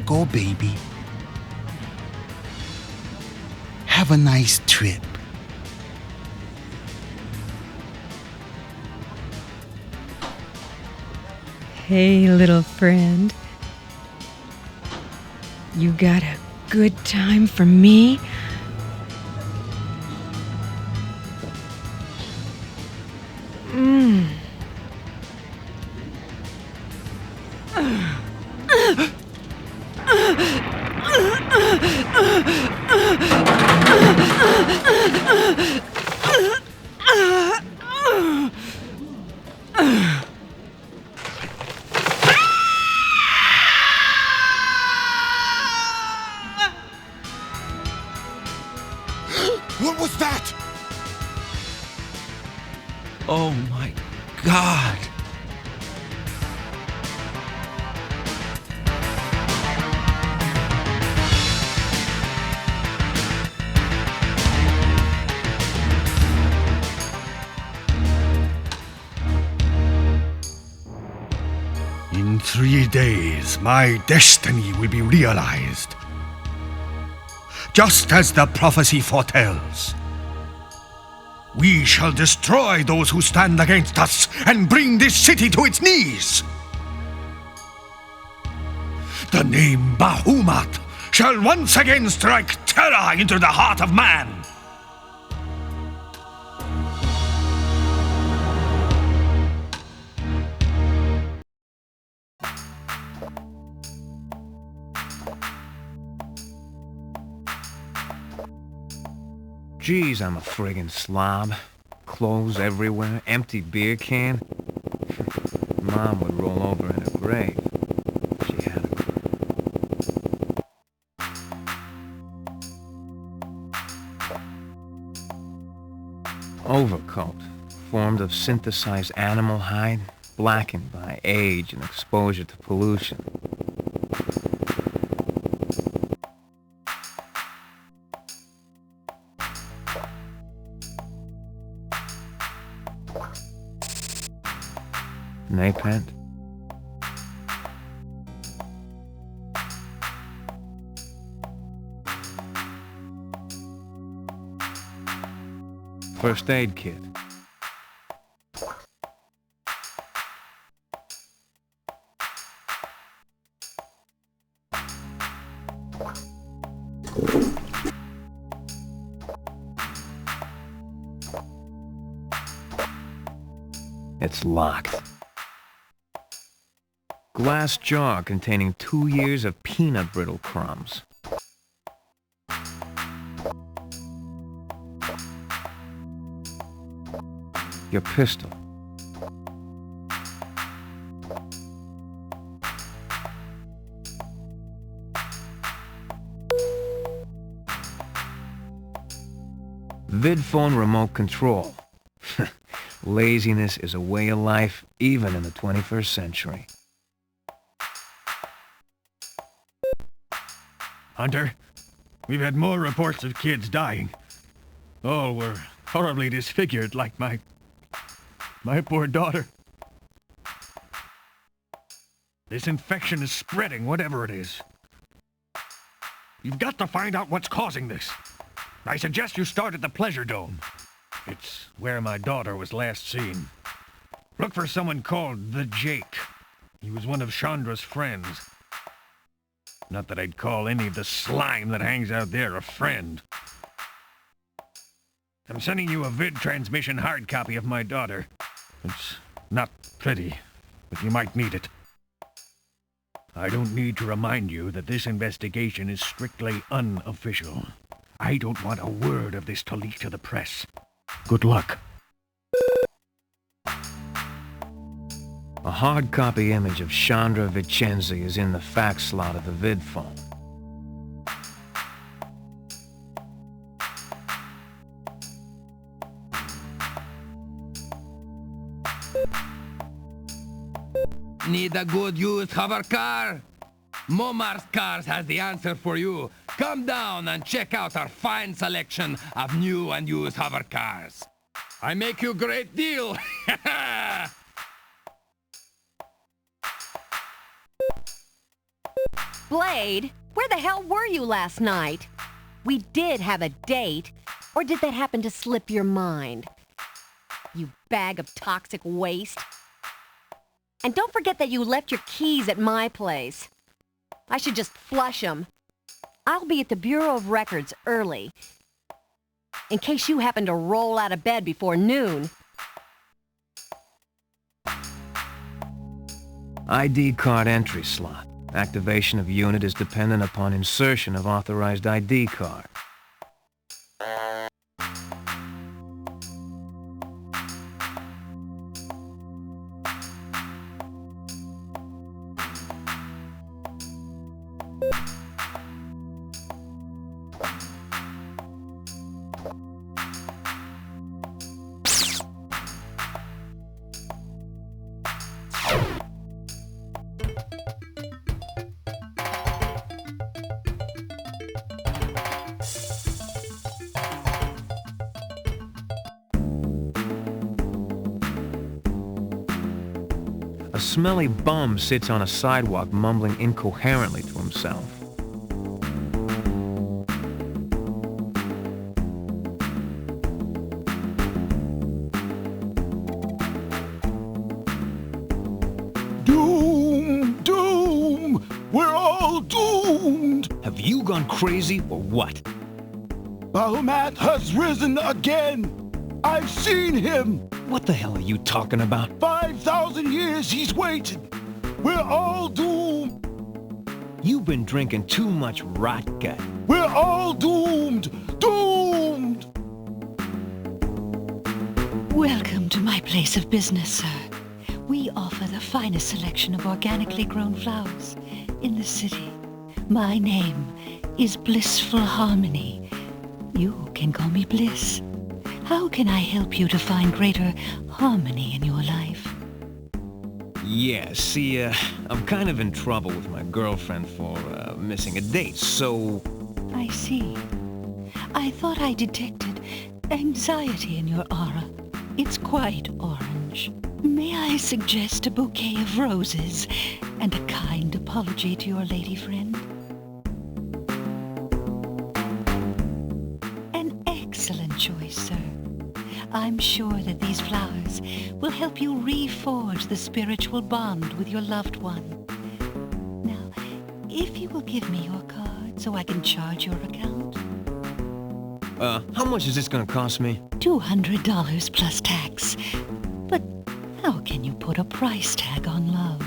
go, baby. Have a nice trip. Hey, little friend. You got a good time for me? What was that? Oh my God. In 3 days, my destiny will be realized. Just as the prophecy foretells. We shall destroy those who stand against us and bring this city to its knees. The name Bahamut shall once again strike terror into the heart of man. Geez, I'm a friggin' slob. Clothes everywhere, empty beer can. Mom would roll over in her grave. She had a... Overcoat, formed of synthesized animal hide, blackened by age and exposure to pollution. Napent. First aid kit. It's locked. Glass jar containing 2 years of peanut brittle crumbs. Your pistol. Vidphone remote control. Laziness is a way of life, even in the 21st century. Hunter, we've had more reports of kids dying. All were horribly disfigured, like my poor daughter. This infection is spreading, whatever it is. You've got to find out what's causing this. I suggest you start at the Pleasure Dome. It's where my daughter was last seen. Look for someone called the Jake. He was one of Chandra's friends. Not that I'd call any of the slime that hangs out there a friend. I'm sending you a vid transmission hard copy of my daughter. It's not pretty, but you might need it. I don't need to remind you that this investigation is strictly unofficial. I don't want a word of this to leak to the press. Good luck. A hard copy image of Chandra Vicenzi is in the fax slot of the vidphone. Need a good used hover car? Momar's Cars has the answer for you. Come down and check out our fine selection of new and used hover cars. I make you a great deal. Blade, where the hell were you last night? We did have a date, or did that happen to slip your mind? You bag of toxic waste. And don't forget that you left your keys at my place. I should just flush them. I'll be at the Bureau of Records early, in case you happen to roll out of bed before noon. ID card entry slot. Activation of unit is dependent upon insertion of authorized ID card. A smelly bum sits on a sidewalk mumbling incoherently to himself. Doom! Doom! We're all doomed! Have you gone crazy or what? Bahamut has risen again! I've seen him! What the hell are you talking about? 5,000 years he's waited! We're all doomed! You've been drinking too much rot gut. We're all doomed! Doomed! Welcome to my place of business, sir. We offer the finest selection of organically grown flowers in the city. My name is Blissful Harmony. You can call me Bliss. How can I help you to find greater harmony in your life? Yeah, see, I'm kind of in trouble with my girlfriend for, missing a date, so... I see. I thought I detected anxiety in your aura. It's quite orange. May I suggest a bouquet of roses and a kind apology to your lady friend? An excellent choice, sir. I'm sure that these flowers will help you reforge the spiritual bond with your loved one. Now, if you will give me your card so I can charge your account. How much is this gonna cost me? $200 plus tax. But how can you put a price tag on love?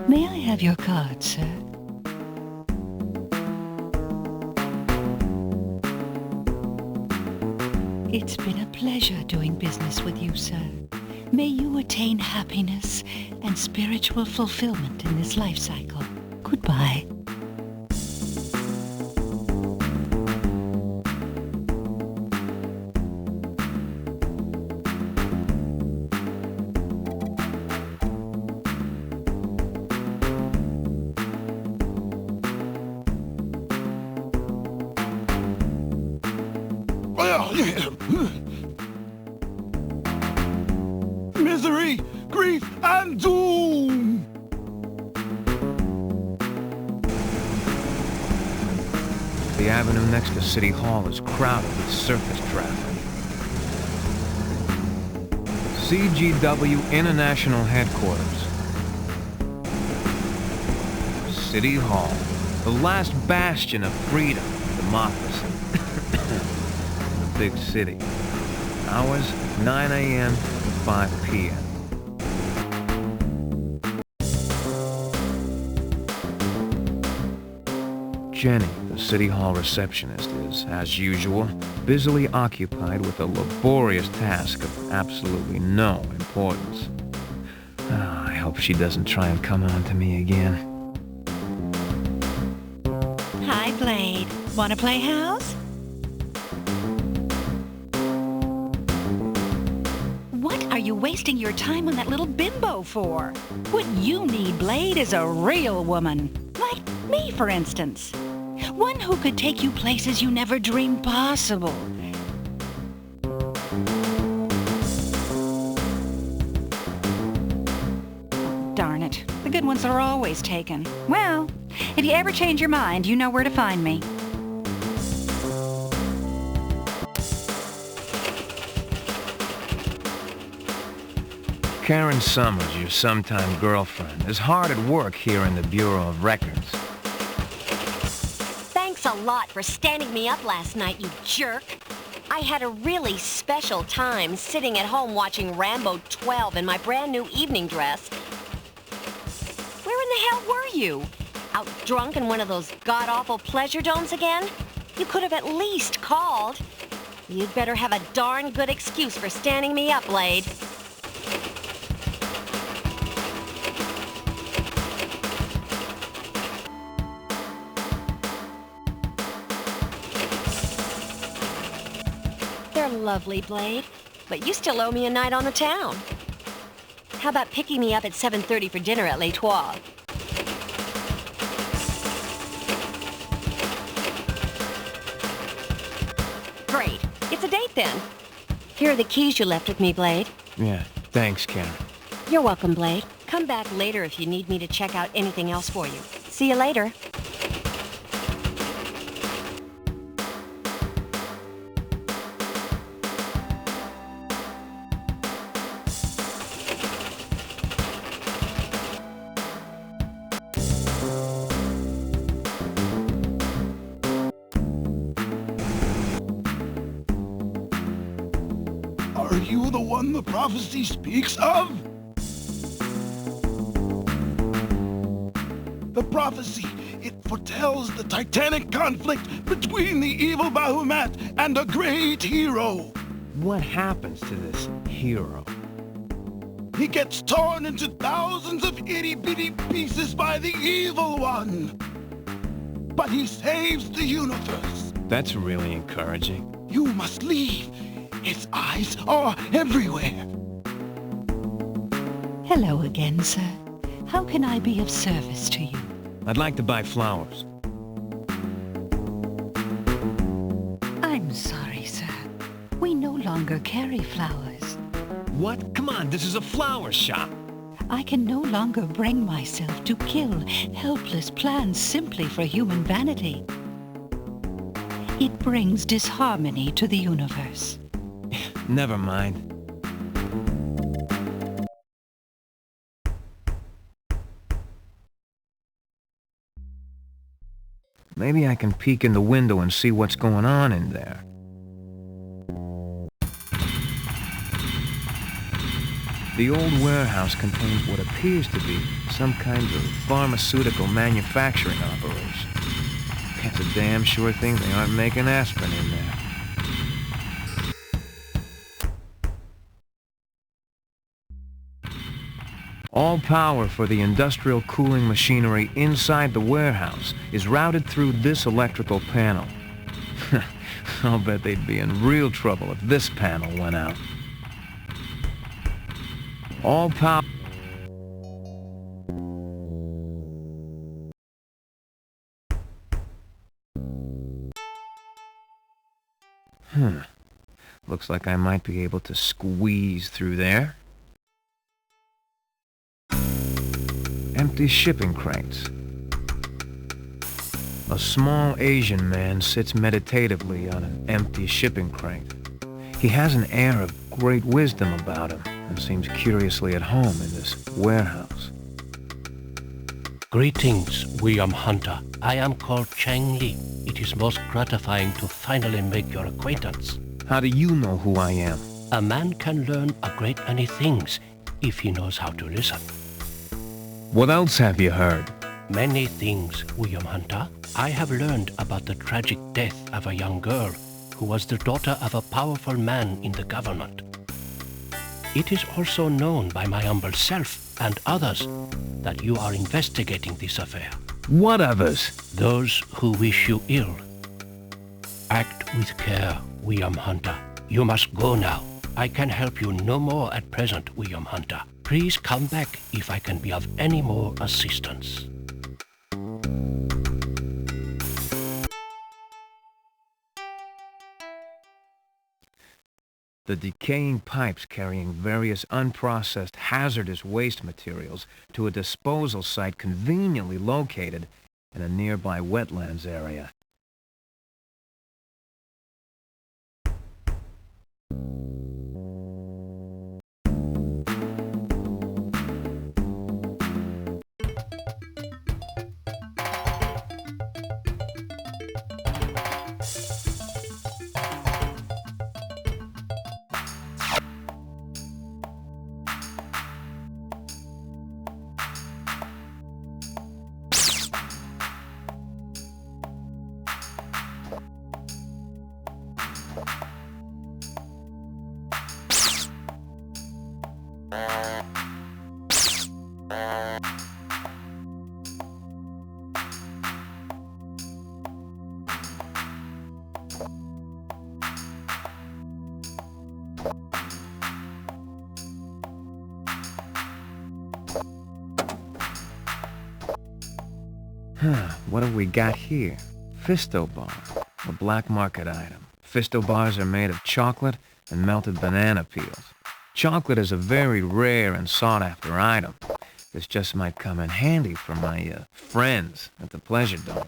May I have your card, sir? It's been a pleasure doing business with you, sir. May you attain happiness and spiritual fulfillment in this life cycle. Goodbye. Misery, grief, and doom! The avenue next to City Hall is crowded with circus traffic. CGW International Headquarters. City Hall, the last bastion of freedom and democracy in the big city. Hours, 9 a.m. to 5 p.m. Jenny, the City Hall receptionist, is, as usual, busily occupied with a laborious task of absolutely no importance. I hope she doesn't try and come on to me again. Hi, Blade. Wanna play house? What are you wasting your time on that little bimbo for? What you need, Blade, is a real woman. Like me, for instance. One who could take you places you never dreamed possible. Darn it. The good good ones are always taken. Well, if you ever change your mind, you know where to find me. Karen Summers, your sometime girlfriend, is hard at work here in the Bureau of Records. Thanks a lot for standing me up last night, you jerk. I had a really special time sitting at home watching Rambo 12 in my brand new evening dress. Where in the hell were you? Out drunk in one of those god-awful pleasure domes again? You could have at least called. You'd better have a darn good excuse for standing me up, Blade. They're lovely, Blade, but you still owe me a night on the town. How about picking me up at 7:30 for dinner at Les Trois? Great. It's a date then. Here are the keys you left with me, Blade. Yeah, thanks, Karen. You're welcome, Blade. Come back later if you need me to check out anything else for you. See you later. Are you the one the prophecy speaks of? The prophecy, it foretells the titanic conflict between the evil Bahamut and a great hero. What happens to this hero? He gets torn into thousands of itty-bitty pieces by the evil one. But he saves the universe. That's really encouraging. You must leave. His eyes are everywhere. Hello again, sir. How can I be of service to you? I'd like to buy flowers. I'm sorry, sir. We no longer carry flowers. What? Come on, this is a flower shop. I can no longer bring myself to kill helpless plants simply for human vanity. It brings disharmony to the universe. Never mind. Maybe I can peek in the window and see what's going on in there. The old warehouse contains what appears to be some kind of pharmaceutical manufacturing operation. It's a damn sure thing they aren't making aspirin in there. All power for the industrial cooling machinery inside the warehouse is routed through this electrical panel. I'll bet they'd be in real trouble if this panel went out. All power... Looks like I might be able to squeeze through there. Empty shipping crates. A small Asian man sits meditatively on an empty shipping crate. He has an air of great wisdom about him and seems curiously at home in this warehouse. Greetings, William Hunter. I am called Chang Li. It is most gratifying to finally make your acquaintance. How do you know who I am? A man can learn a great many things if he knows how to listen. What else have you heard? Many things, William Hunter. I have learned about the tragic death of a young girl who was the daughter of a powerful man in the government. It is also known by my humble self and others that you are investigating this affair. What others? Those who wish you ill. Act with care, William Hunter. You must go now. I can help you no more at present, William Hunter. Please come back if I can be of any more assistance. The decaying pipes carrying various unprocessed hazardous waste materials to a disposal site conveniently located in a nearby wetlands area. What have we got here? Fisto bar, a black market item. Fisto bars are made of chocolate and melted banana peels. Chocolate is a very rare and sought-after item. This just might come in handy for my friends at the Pleasure Dome.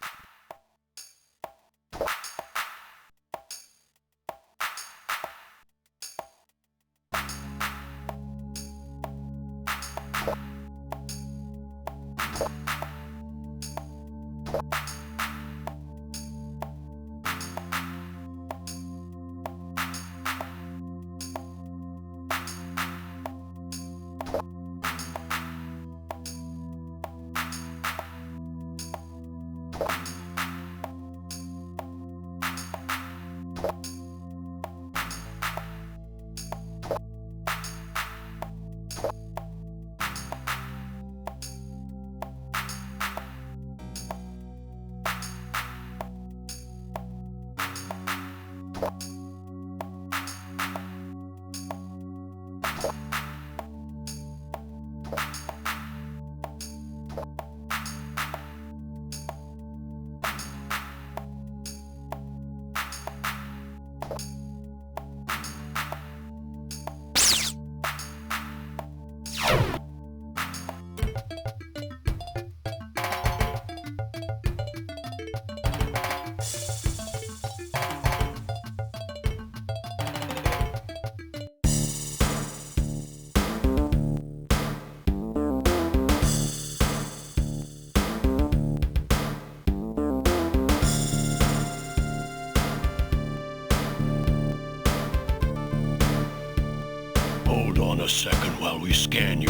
Hold on a second while we scan you.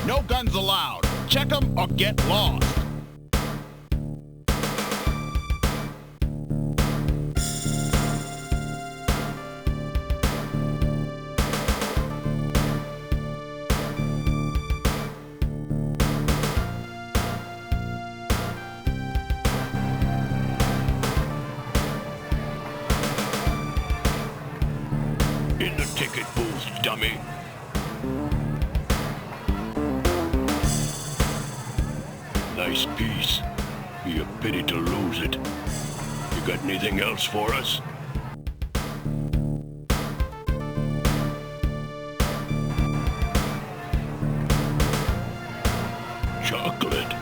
No guns allowed. Check them or get lost. In the ticket booth, dummy. Nice piece. Be a pity to lose it. You got anything else for us? Chocolate.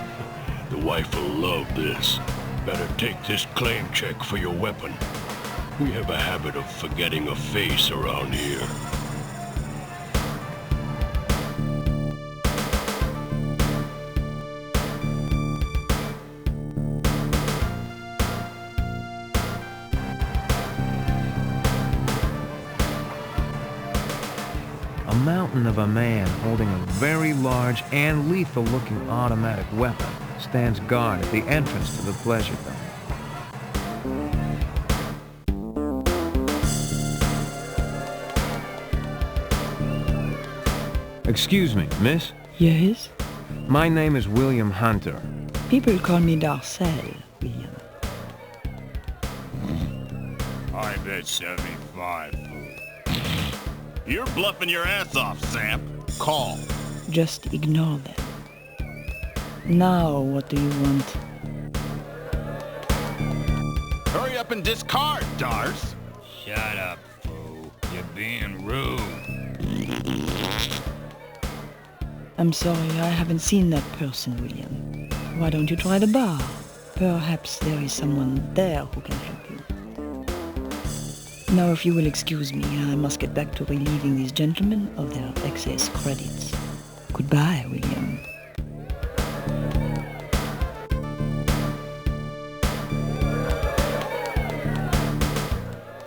The wife will love this. Better take this claim check for your weapon. We have a habit of forgetting a face around here. A mountain of a man holding a very large and lethal-looking automatic weapon stands guard at the entrance to the Pleasure Dome. Excuse me, miss? Yes? My name is William Hunter. People call me Darcel, William. I bet 75. You're bluffing your ass off, Sam. Call. Just ignore them. Now, what do you want? Hurry up and discard, Dars. Shut up, fool. You're being rude. I'm sorry, I haven't seen that person, William. Why don't you try the bar? Perhaps there is someone there who can help you. Now, if you will excuse me, I must get back to relieving these gentlemen of their excess credits. Goodbye, William.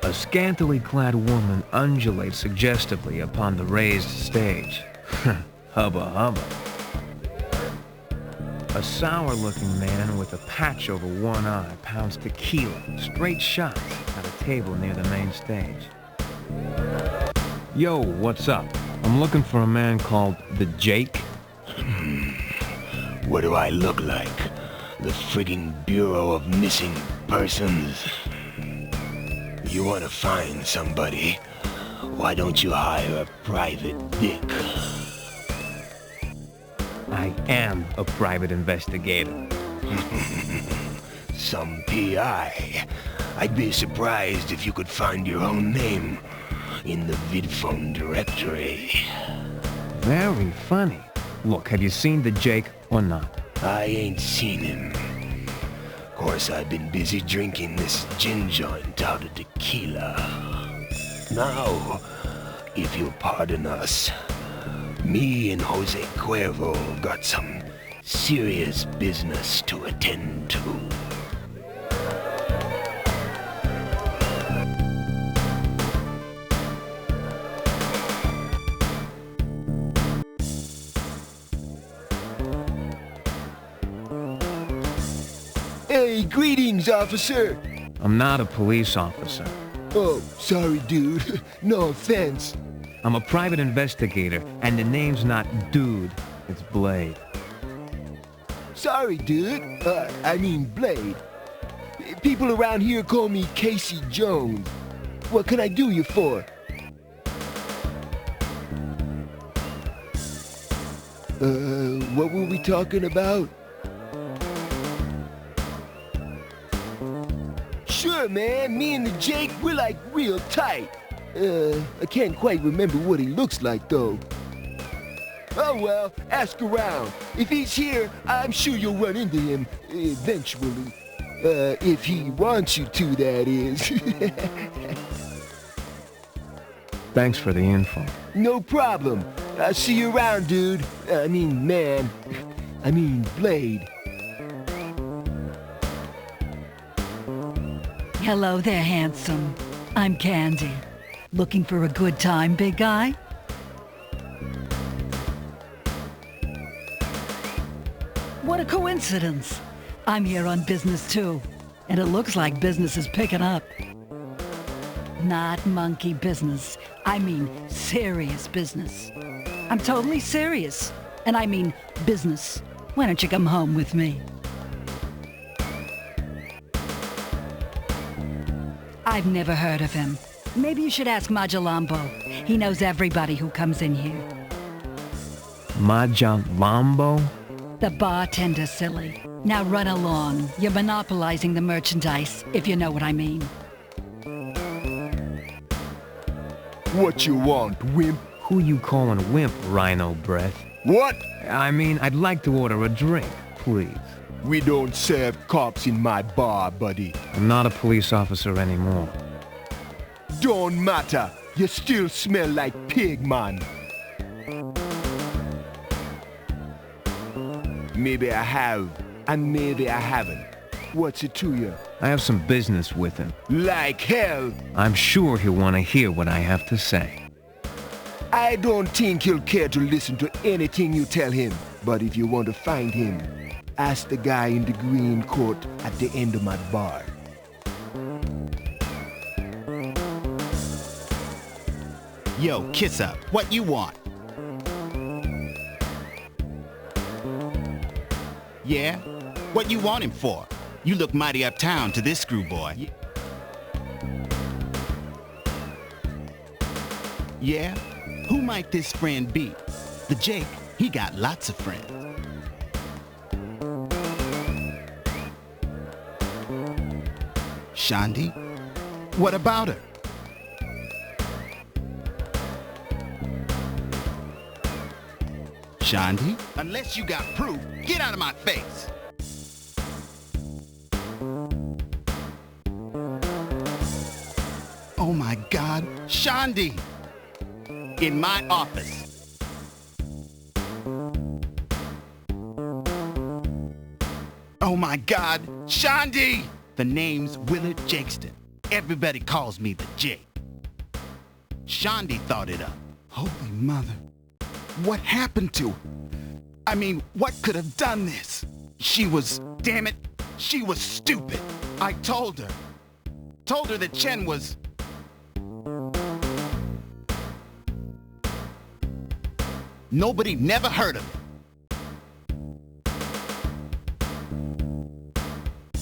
A scantily clad woman undulates suggestively upon the raised stage. Hubba hubba. A sour-looking man with a patch over one eye pounds tequila, straight shots, at a table near the main stage. Yo, what's up? I'm looking for a man called the Jake. What do I look like? The frigging Bureau of Missing Persons? You want to find somebody? Why don't you hire a private dick? I am a private investigator. Some PI. I'd be surprised if you could find your own name in the vidphone directory. Very funny. Look, have you seen the Jake or not? I ain't seen him. Of course, I've been busy drinking this gin joint out of tequila. Now, if you'll pardon us, me and Jose Cuervo got some serious business to attend to. Hey, greetings, officer. I'm not a police officer. Oh, sorry, dude. No offense. I'm a private investigator, and the name's not Dude, it's Blade. Sorry, dude. I mean Blade. People around here call me Casey Jones. What can I do you for? What were we talking about? Sure, man. Me and the Jake, we're like real tight. I can't quite remember what he looks like, though. Oh, well, ask around. If he's here, I'm sure you'll run into him eventually. If he wants you to, that is. Thanks for the info. No problem. I'll see you around, dude. I mean, man. I mean, Blade. Hello there, handsome. I'm Candy. Looking for a good time, big guy? What a coincidence. I'm here on business too, and it looks like business is picking up. Not monkey business. I mean serious business. I'm totally serious, and I mean business. Why don't you come home with me? I've never heard of him. Maybe you should ask Majalambo. He knows everybody who comes in here. Majalambo? The bartender, silly. Now run along. You're monopolizing the merchandise, if you know what I mean. What you want, wimp? Who you calling wimp, Rhino Breath? What? I mean, I'd like to order a drink, please. We don't serve cops in my bar, buddy. I'm not a police officer anymore. Don't matter. You still smell like pig, man. Maybe I have, and maybe I haven't. What's it to you? I have some business with him. Like hell. I'm sure he'll want to hear what I have to say. I don't think he'll care to listen to anything you tell him. But if you want to find him, ask the guy in the green coat at the end of my bar. Yo, kiss up. What you want? Yeah? What you want him for? You look mighty uptown to this screw boy. Yeah? Who might this friend be? The Jake, he got lots of friends. Shandi? What about her? Shandi, unless you got proof, get out of my face. Oh my God, Shandi! In my office. Oh my God, Shandi! The name's Willard Jakeston. Everybody calls me the Jake. Shandi thought it up. Holy mother. What happened to her? I mean, what could have done this? She was, damn it, she was stupid. I told her. Told her that Chen was... Nobody never heard of it.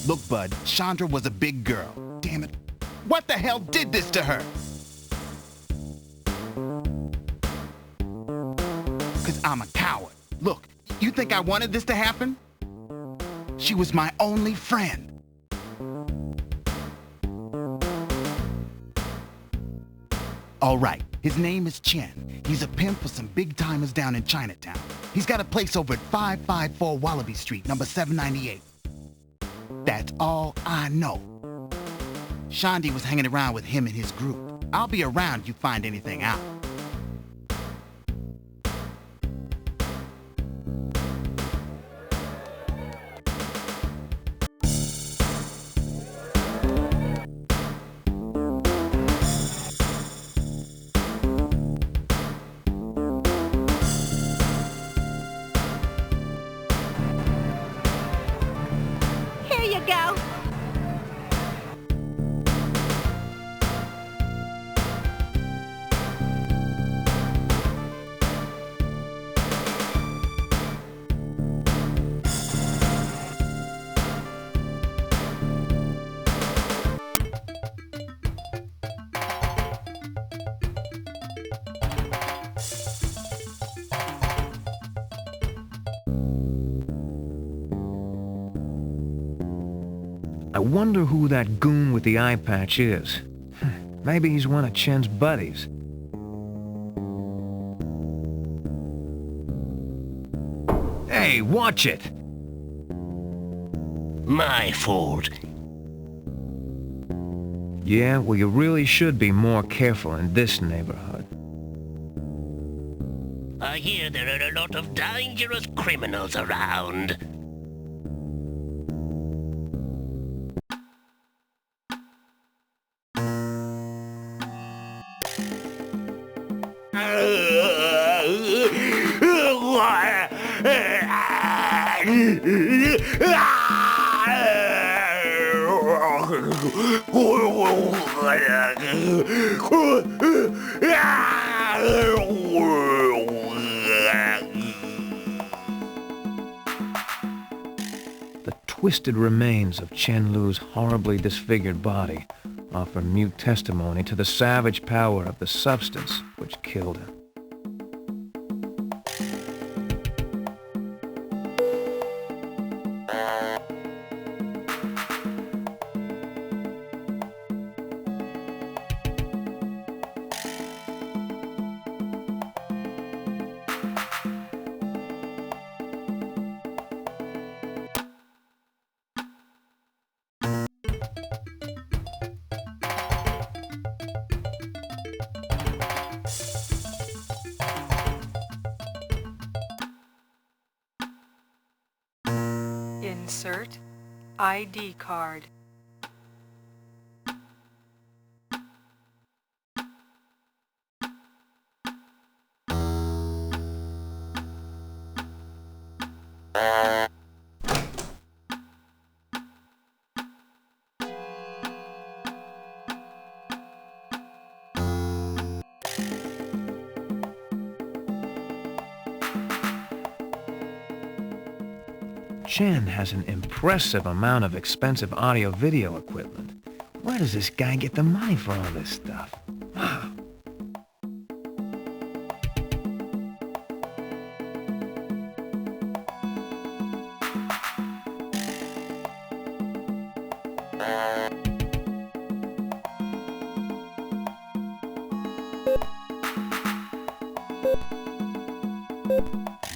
Look, bud, Chandra was a big girl. Damn it. What the hell did this to her? Because I'm a coward. Look, you think I wanted this to happen? She was my only friend. All right, his name is Chen. He's a pimp for some big-timers down in Chinatown. He's got a place over at 554 Wallaby Street, number 798. That's all I know. Shandi was hanging around with him and his group. I'll be around if you find anything out. I wonder who that goon with the eye patch is. Maybe he's one of Chen's buddies. Hey, watch it! My fault. Yeah, well, you really should be more careful in this neighborhood. I hear there are a lot of dangerous criminals around. The twisted remains of Chen Lu's horribly disfigured body offer mute testimony to the savage power of the substance which killed him. Insert ID card. Chen has an impressive amount of expensive audio-video equipment. Where does this guy get the money for all this stuff?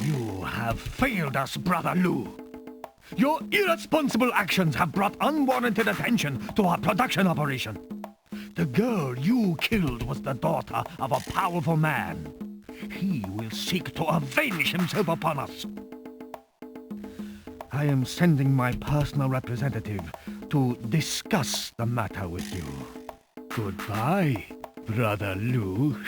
You have failed us, Brother Lou. Your irresponsible actions have brought unwarranted attention to our production operation. The girl you killed was the daughter of a powerful man. He will seek to avenge himself upon us. I am sending my personal representative to discuss the matter with you. Goodbye, Brother Lou.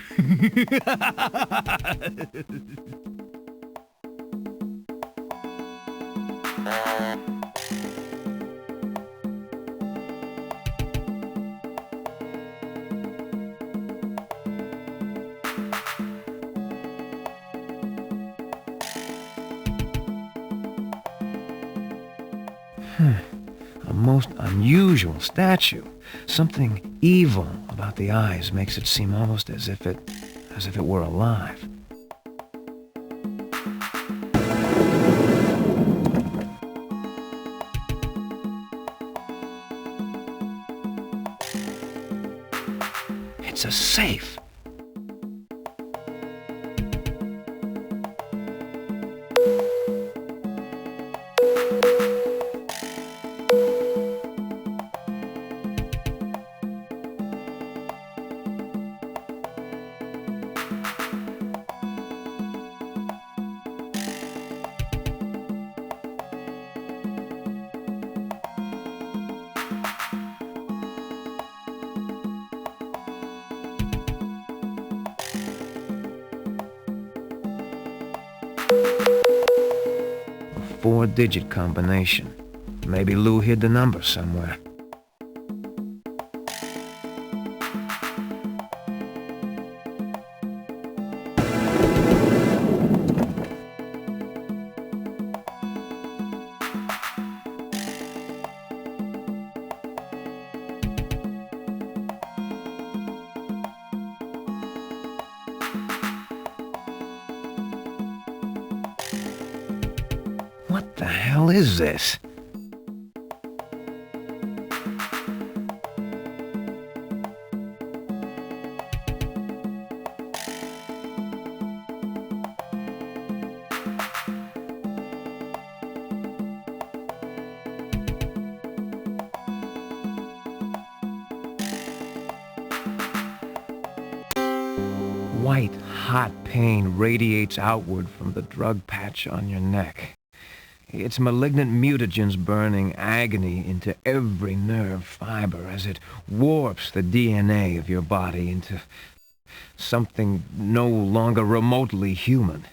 A most unusual statue. Something evil about the eyes makes it seem almost as if it were alive. It's a safe. A 4-digit combination. Maybe Lou hid the number somewhere. What the hell is this? White, hot pain radiates outward from the drug patch on your neck. Its malignant mutagens burning agony into every nerve fiber as it warps the DNA of your body into something no longer remotely human.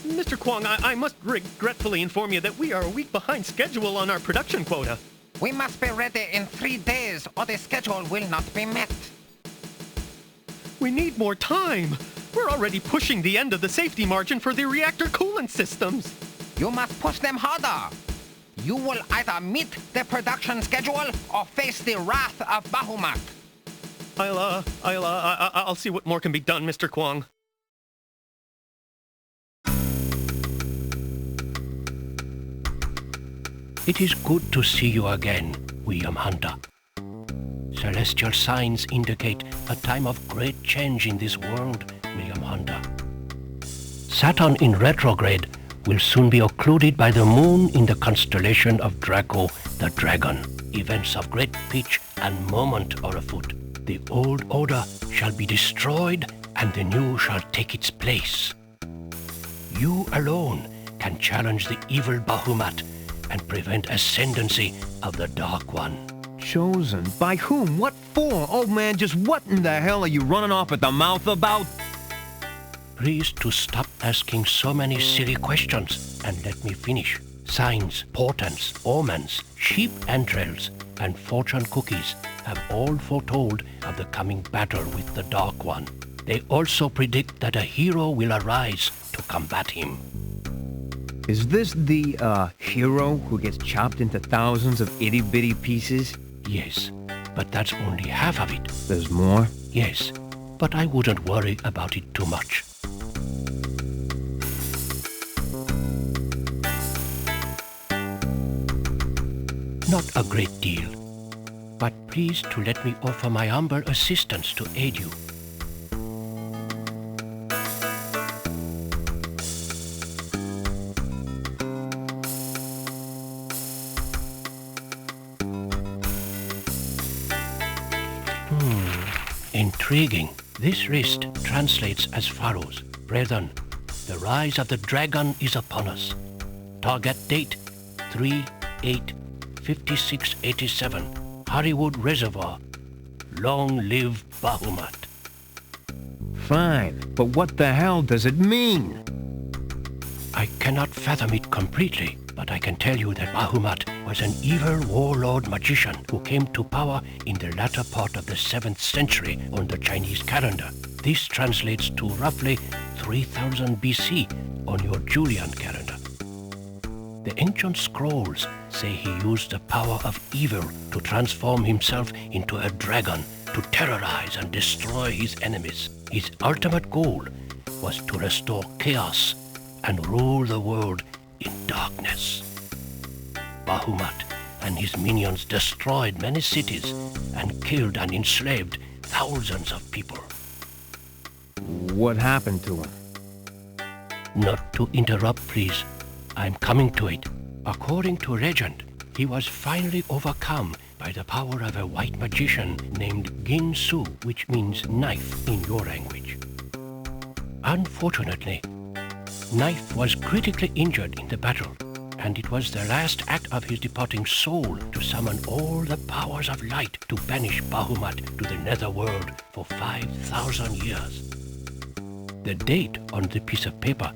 Mr. Kwong, I must regretfully inform you that we are a week behind schedule on our production quota. We must be ready in 3 days, or the schedule will not be met. We need more time. We're already pushing the end of the safety margin for the reactor coolant systems. You must push them harder. You will either meet the production schedule or face the wrath of Bahamut. I'll see what more can be done, Mr. Kwong. It is good to see you again. William Hunter. Celestial signs indicate a time of great change in this world, William Hunter. Saturn in retrograde will soon be occluded by the moon in the constellation of Draco the Dragon. Events of great pitch and moment are afoot. The old order shall be destroyed and the new shall take its place. You alone can challenge the evil Bahamut and prevent ascendancy of the Dark One. Chosen? By whom? What for? Oh man, just what in the hell are you running off at the mouth about? Please to stop asking so many silly questions and let me finish. Signs, portents, omens, sheep entrails, and fortune cookies have all foretold of the coming battle with the Dark One. They also predict that a hero will arise to combat him. Is this the, hero who gets chopped into thousands of itty-bitty pieces? Yes, but that's only half of it. There's more? Yes, but I wouldn't worry about it too much. Not a great deal, but please to let me offer my humble assistance to aid you. Intriguing. This wrist translates as follows. Brethren, the rise of the dragon is upon us. Target date 3/8/5687. Hollywood Reservoir. Long live Bahamut. Fine, but what the hell does it mean? I cannot fathom it completely, but I can tell you that Bahamut was an evil warlord magician who came to power in the latter part of the 7th century on the Chinese calendar. This translates to roughly 3000 BC on your Julian calendar. The ancient scrolls say he used the power of evil to transform himself into a dragon to terrorize and destroy his enemies. His ultimate goal was to restore chaos and rule the world in darkness. Bahamut and his minions destroyed many cities and killed and enslaved thousands of people. What happened to him? Not to interrupt, please. I'm coming to it. According to legend, he was finally overcome by the power of a white magician named Gin Su, which means knife in your language. Unfortunately, Knife was critically injured in the battle, and it was the last act of his departing soul to summon all the powers of light to banish Bahamut to the netherworld for 5,000 years. The date on the piece of paper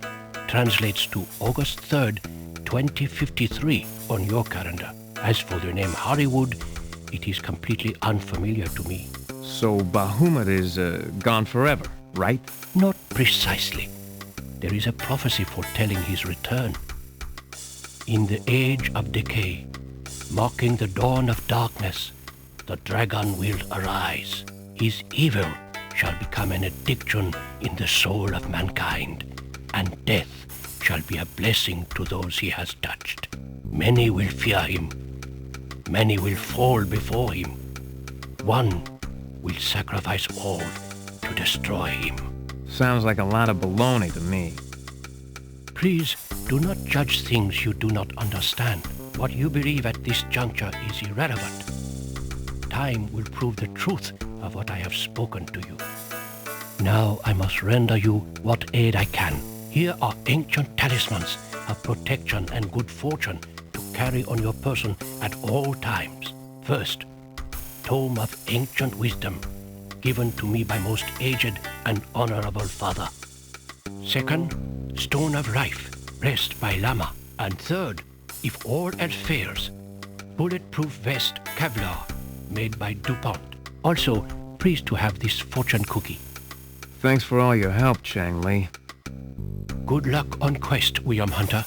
translates to August 3rd, 2053 on your calendar. As for the name Hollywood, it is completely unfamiliar to me. So Bahamut is gone forever, right? Not precisely. There is a prophecy foretelling his return. In the age of decay, marking the dawn of darkness, the dragon will arise. His evil shall become an addiction in the soul of mankind, and death shall be a blessing to those he has touched. Many will fear him. Many will fall before him. One will sacrifice all to destroy him. Sounds like a lot of baloney to me. Please do not judge things you do not understand. What you believe at this juncture is irrelevant. Time will prove the truth of what I have spoken to you. Now I must render you what aid I can. Here are ancient talismans of protection and good fortune to carry on your person at all times. First, Tome of Ancient Wisdom, given to me by most aged and honorable father. Second, Stone of Life, blessed by Lama. And third, if all else fails, bulletproof vest Kevlar, made by DuPont. Also, pleased to have this fortune cookie. Thanks for all your help, Chang Li. Good luck on quest, William Hunter.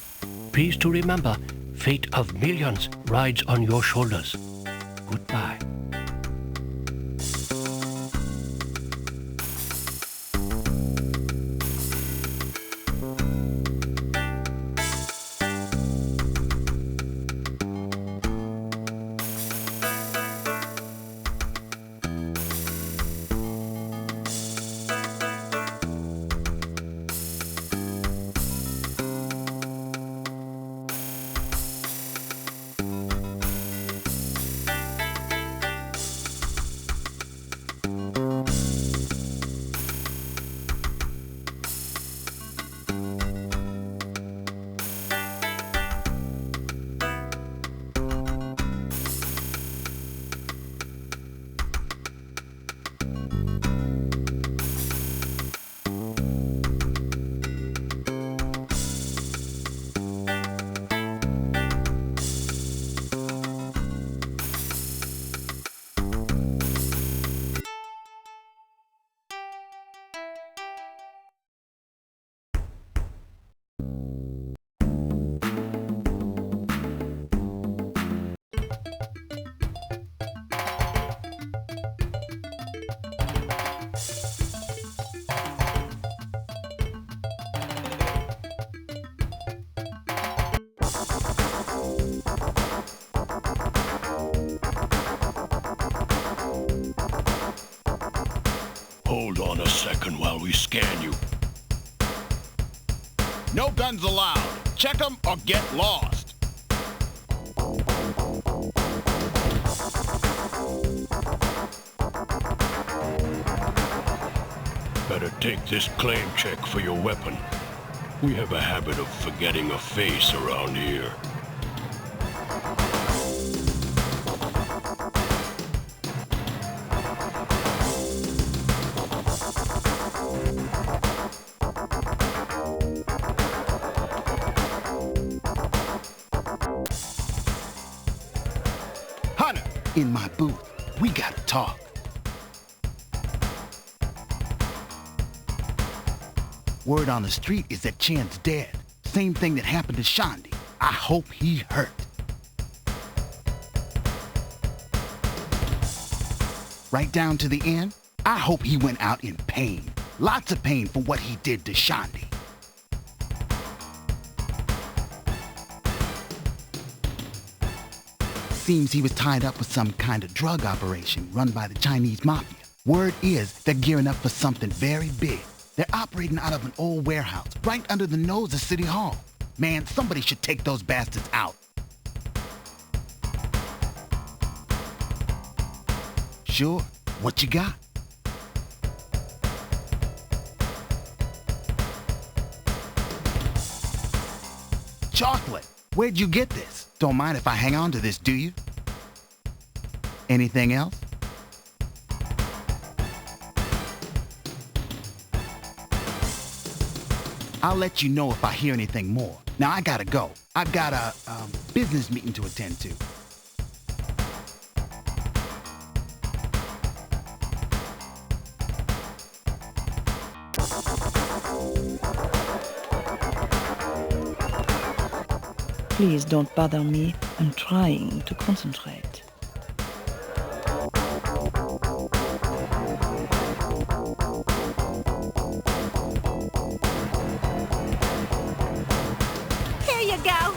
Please to remember, fate of millions rides on your shoulders. Goodbye. on a second while we scan you. No guns allowed. Check them or get lost. Better take this claim check for your weapon. We have a habit of forgetting a face around here. Hunter, in my booth. We gotta talk. Word on the street is that Chen's dead. Same thing that happened to Shandy. I hope he hurt. Right down to the end, I hope he went out in pain. Lots of pain for what he did to Shandy. Seems he was tied up with some kind of drug operation run by the Chinese mafia. Word is they're gearing up for something very big. They're operating out of an old warehouse right under the nose of City Hall. Man, somebody should take those bastards out. Sure, what you got? Chocolate. Where'd you get this? Don't mind if I hang on to this, do you? Anything else? I'll let you know if I hear anything more. Now I gotta go. I've got a business meeting to attend to. Please don't bother me. I'm trying to concentrate. Here you go.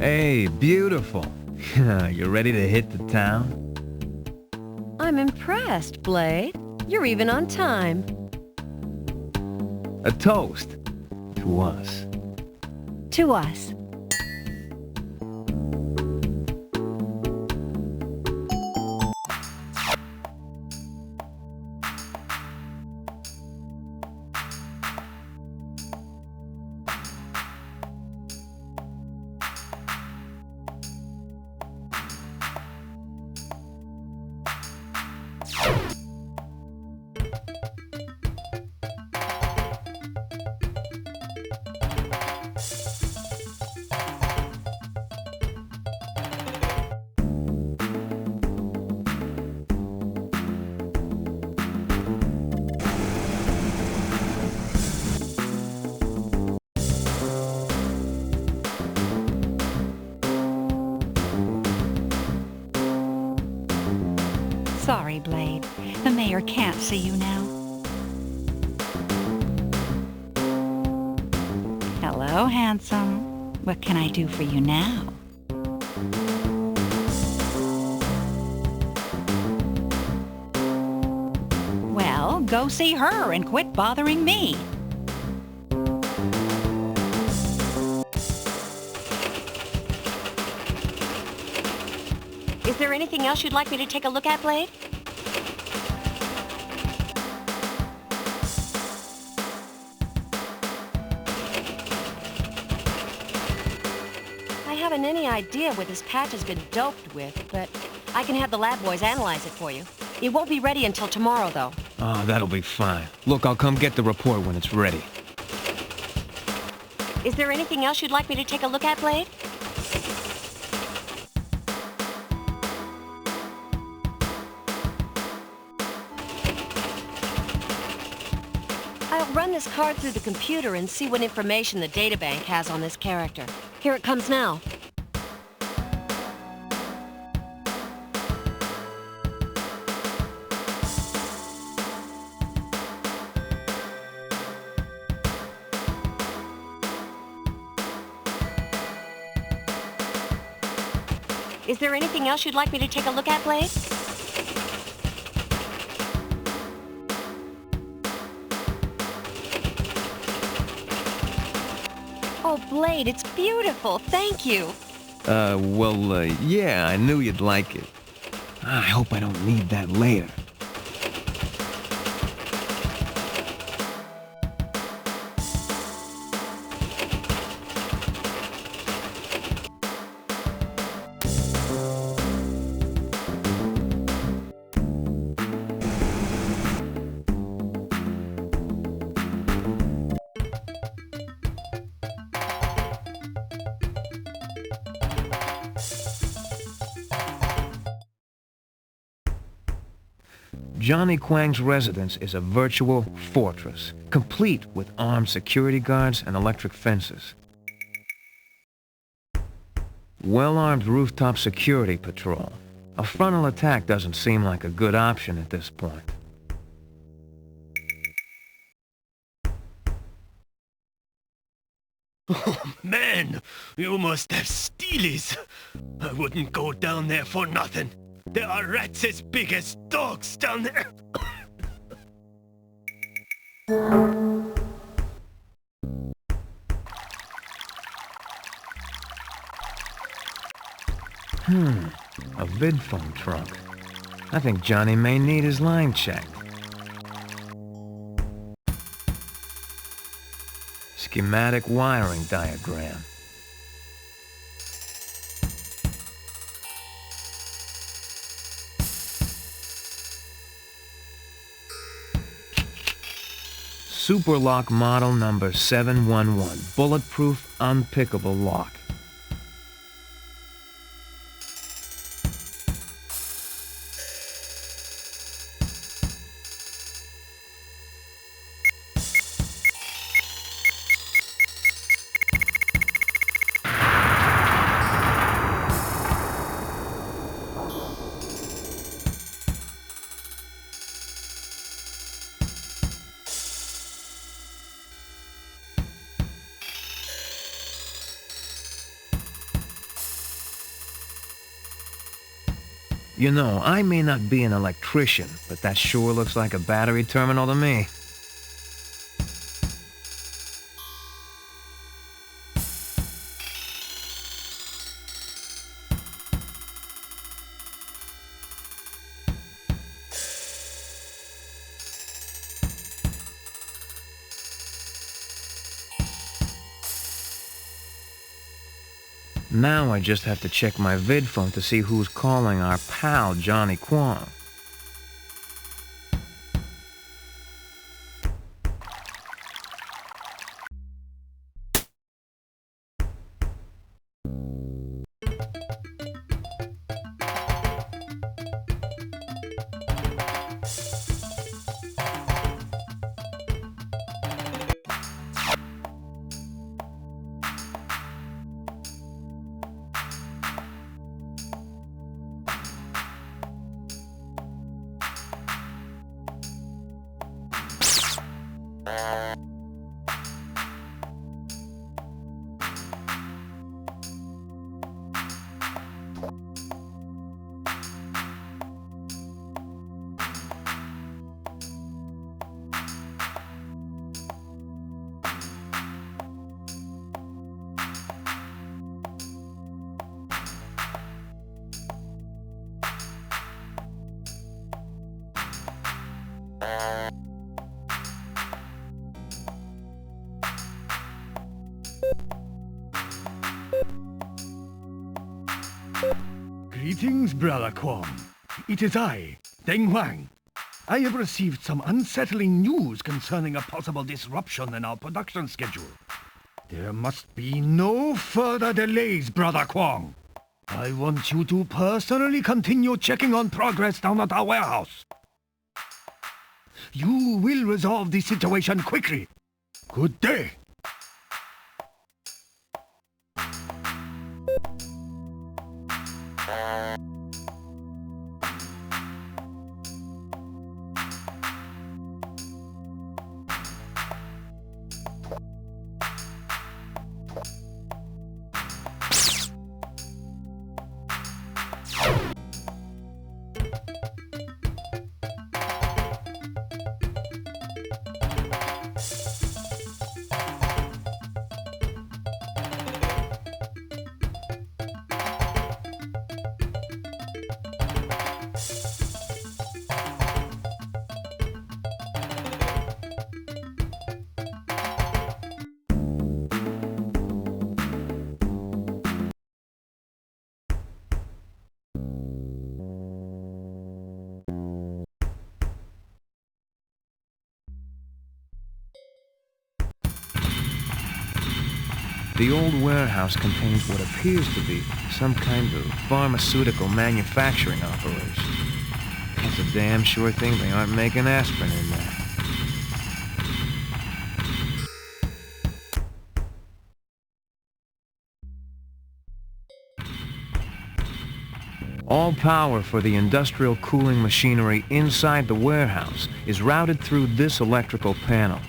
Hey, beautiful. You ready to hit the town? I'm impressed, Blade. You're even on time. A toast. To us. To us. Sorry, Blade. The mayor can't see you now. Hello, handsome. What can I do for you now? Well, go see her and quit bothering me. Is there anything else you'd like me to take a look at, Blade? I haven't any idea what this patch has been doped with, but I can have the lab boys analyze it for you. It won't be ready until tomorrow, though. Oh, that'll be fine. Look, I'll come get the report when it's ready. Is there anything else you'd like me to take a look at, Blade? run this card through the computer and see what information the databank has on this character. Here it comes now. Is there anything else you'd like me to take a look at, Blade? Oh, Blade, it's beautiful. Thank you. Yeah, I knew you'd like it. I hope I don't need that later. Johnny Kwang's residence is a virtual fortress, complete with armed security guards and electric fences. Well-armed rooftop security patrol. A frontal attack doesn't seem like a good option at this point. Oh, man, you must have steelies. I wouldn't go down there for nothing. There are rats as big as dogs down there. A vidphone trunk. I think Johnny may need his line checked. Schematic wiring diagram. Super lock model number 711. Bulletproof, unpickable lock. You know, I may not be an electrician, but that sure looks like a battery terminal to me. Now I just have to check my vidphone to see who's calling our pal Johnny Kwang. Greetings, Brother Kwang. It is I, Deng Huang. I have received some unsettling news concerning a possible disruption in our production schedule. There must be no further delays, Brother Kwang. I want you to personally continue checking on progress down at our warehouse. You will resolve the situation quickly. Good day. The old warehouse contains what appears to be some kind of pharmaceutical manufacturing operation. It's a damn sure thing they aren't making aspirin in there. All power for the industrial cooling machinery inside the warehouse is routed through this electrical panel.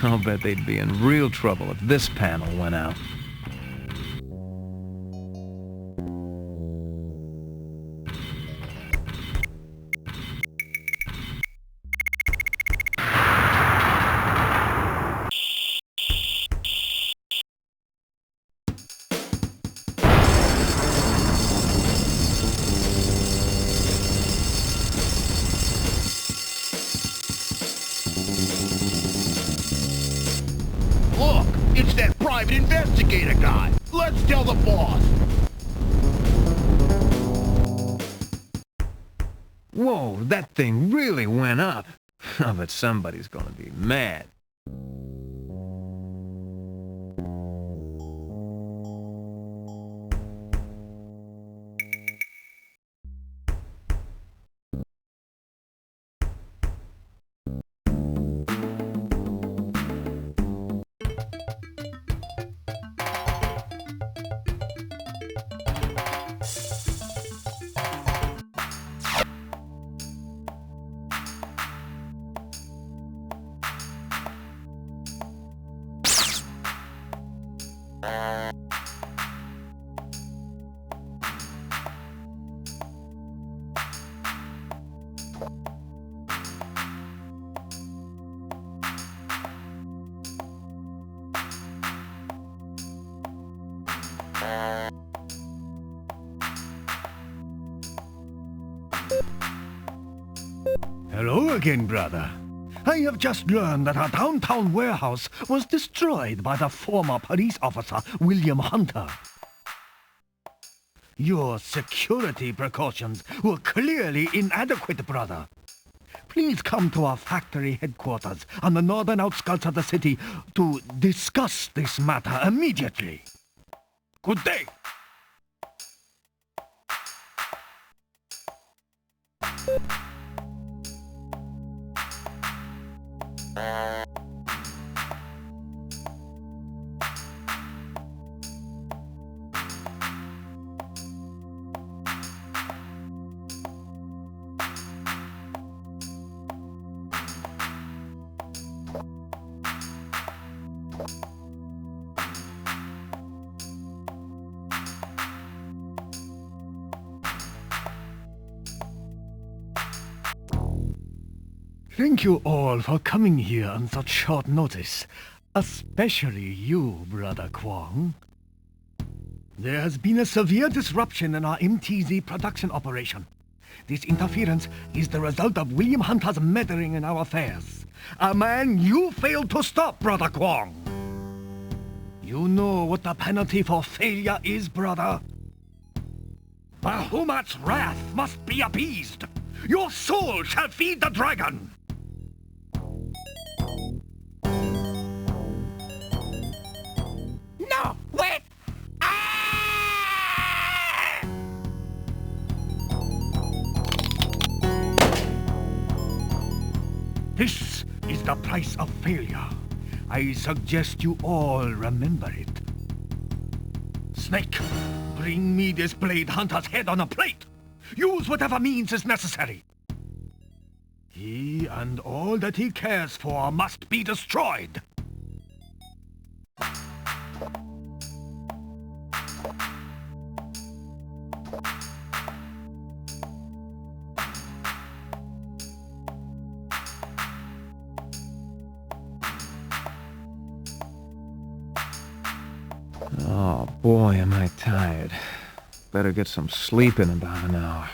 I'll bet they'd be in real trouble if this panel went out. Look, it's that private investigator guy. Let's tell the boss. Whoa, that thing really went up. I bet somebody's gonna be mad. Hello again, brother. I have just learned that our downtown warehouse was destroyed by the former police officer, William Hunter. Your security precautions were clearly inadequate, brother. Please come to our factory headquarters on the northern outskirts of the city to discuss this matter immediately. Good day. Thank you all for coming here on such short notice, especially you, Brother Kwong. There has been a severe disruption in our MTZ production operation. This interference is the result of William Hunter's meddling in our affairs. A man you failed to stop, Brother Kwong. You know what the penalty for failure is, brother? Bahamut's wrath must be appeased. Your soul shall feed the dragon. No, wait! This is the price of failure. I suggest you all remember it. Snake, bring me this Blade Hunter's head on a plate. Use whatever means is necessary. He and all that he cares for must be destroyed. Oh boy, am I tired. Better get some sleep in about an hour.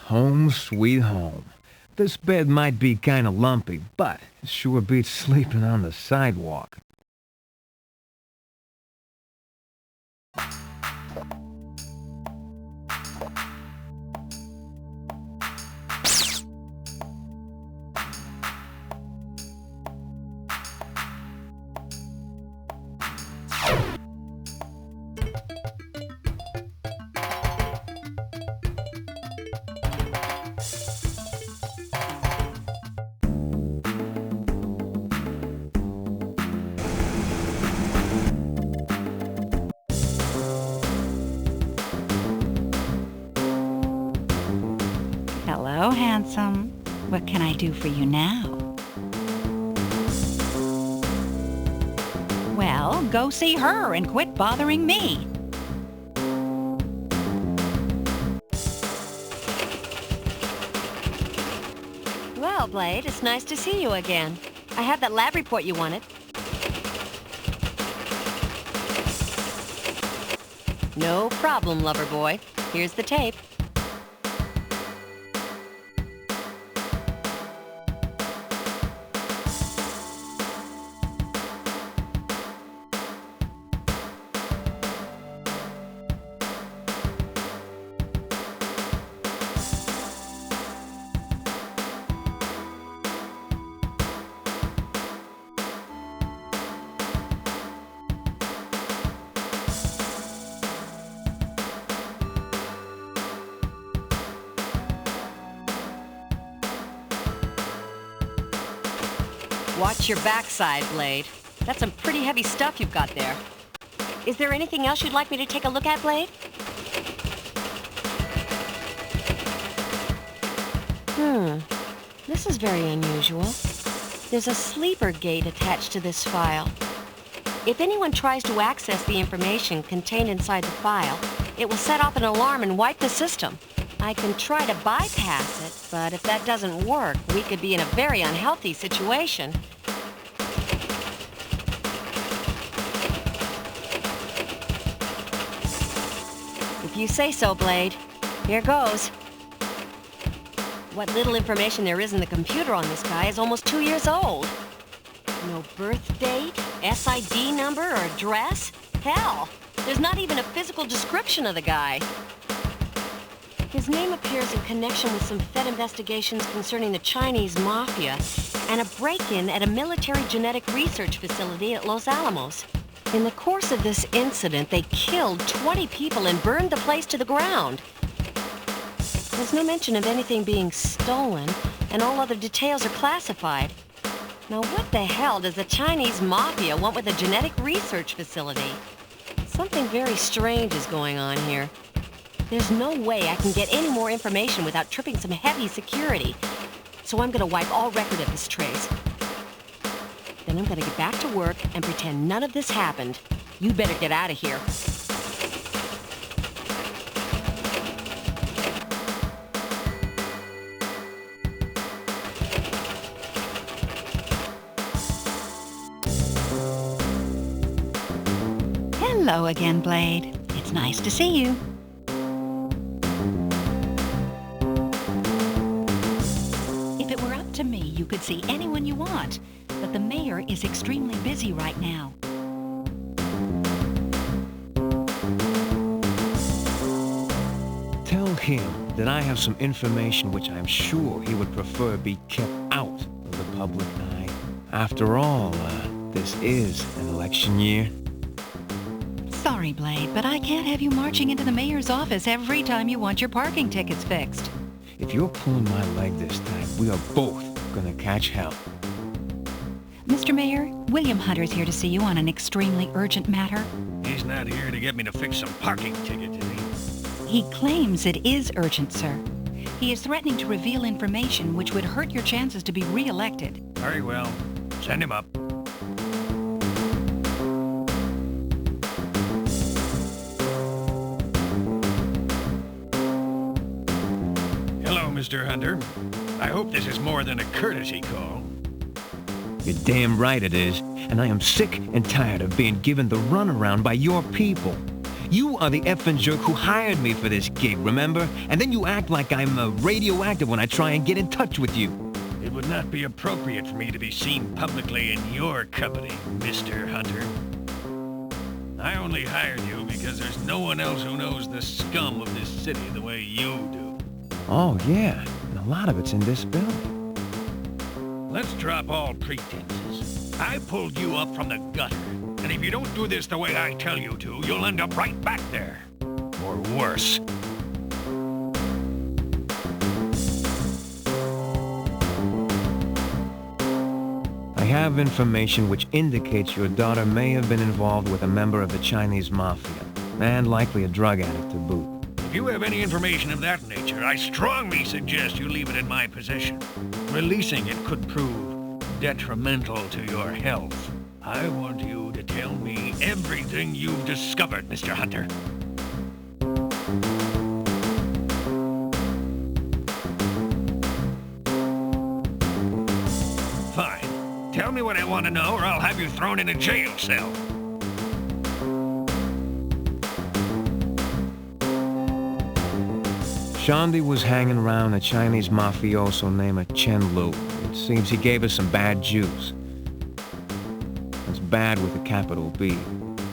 Home sweet home. This bed might be kinda lumpy, but it sure beats sleeping on the sidewalk. Hello, handsome. What can I do for you now? Well, go see her and quit bothering me. Well, Blade, it's nice to see you again. I have that lab report you wanted. No problem, lover boy. Here's the tape. Watch your backside, Blade. That's some pretty heavy stuff you've got there. Is there anything else you'd like me to take a look at, Blade? This is very unusual. There's a sleeper gate attached to this file. If anyone tries to access the information contained inside the file, it will set off an alarm and wipe the system. I can try to bypass it, but if that doesn't work, we could be in a very unhealthy situation. If you say so, Blade. Here goes. What little information there is in the computer on this guy is almost 2 years old. No birth date, SID number, or address? Hell, there's not even a physical description of the guy. His name appears in connection with some Fed investigations concerning the Chinese mafia and a break-in at a military genetic research facility at Los Alamos. In the course of this incident, they killed 20 people and burned the place to the ground. There's no mention of anything being stolen, and all other details are classified. Now, what the hell does the Chinese mafia want with a genetic research facility? Something very strange is going on here. There's no way I can get any more information without tripping some heavy security. So I'm gonna wipe all record of this trace. Then I'm gonna get back to work and pretend none of this happened. You better get out of here. Hello again, Blade. It's nice to see you. If it were up to me, you could see anyone you want, but the mayor is extremely busy right now. Tell him that I have some information which I'm sure he would prefer be kept out of the public eye. After all, this is an election year? Sorry, Blade, but I can't have you marching into the mayor's office every time you want your parking tickets fixed. If you're pulling my leg this time, we are both gonna catch hell. Mr. Mayor, William Hunter's here to see you on an extremely urgent matter. He's not here to get me to fix some parking ticket, is he? He claims it is urgent, sir. He is threatening to reveal information which would hurt your chances to be re-elected. Very well. Send him up. Hello, Mr. Hunter. I hope this is more than a courtesy call. You're damn right it is, and I am sick and tired of being given the runaround by your people. You are the effing jerk who hired me for this gig, remember? And then you act like I'm radioactive when I try and get in touch with you. It would not be appropriate for me to be seen publicly in your company, Mr. Hunter. I only hired you because there's no one else who knows the scum of this city the way you do. Oh, yeah, and a lot of it's in this building. Let's drop all pretenses. I pulled you up from the gutter, and if you don't do this the way I tell you to, you'll end up right back there. Or worse. I have information which indicates your daughter may have been involved with a member of the Chinese mafia, and likely a drug addict to boot. If you have any information of that nature, I strongly suggest you leave it in my possession. Releasing it could prove detrimental to your health. I want you to tell me everything you've discovered, Mr. Hunter. Fine. Tell me what I want to know, or I'll have you thrown in a jail cell. Shandy was hanging around a Chinese mafioso named Chen Lu. It seems he gave us some bad juice. That's bad with a capital B.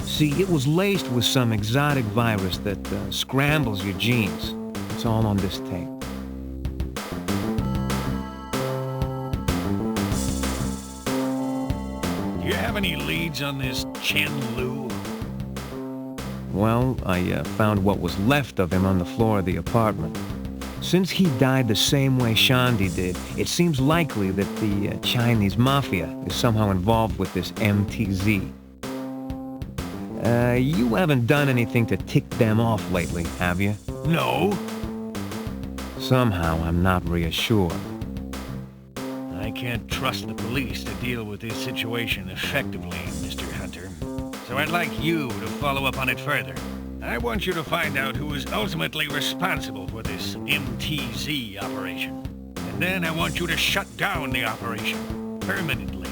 See, it was laced with some exotic virus that scrambles your genes. It's all on this tape. Do you have any leads on this Chen Lu? Well, I found what was left of him on the floor of the apartment. Since he died the same way Shandy did, it seems likely that the Chinese mafia is somehow involved with this MTZ. You haven't done anything to tick them off lately, have you? No. Somehow I'm not reassured. I can't trust the police to deal with this situation effectively, Mr. Hunter. So I'd like you to follow up on it further. I want you to find out who is ultimately responsible for this MTZ operation. And then I want you to shut down the operation permanently.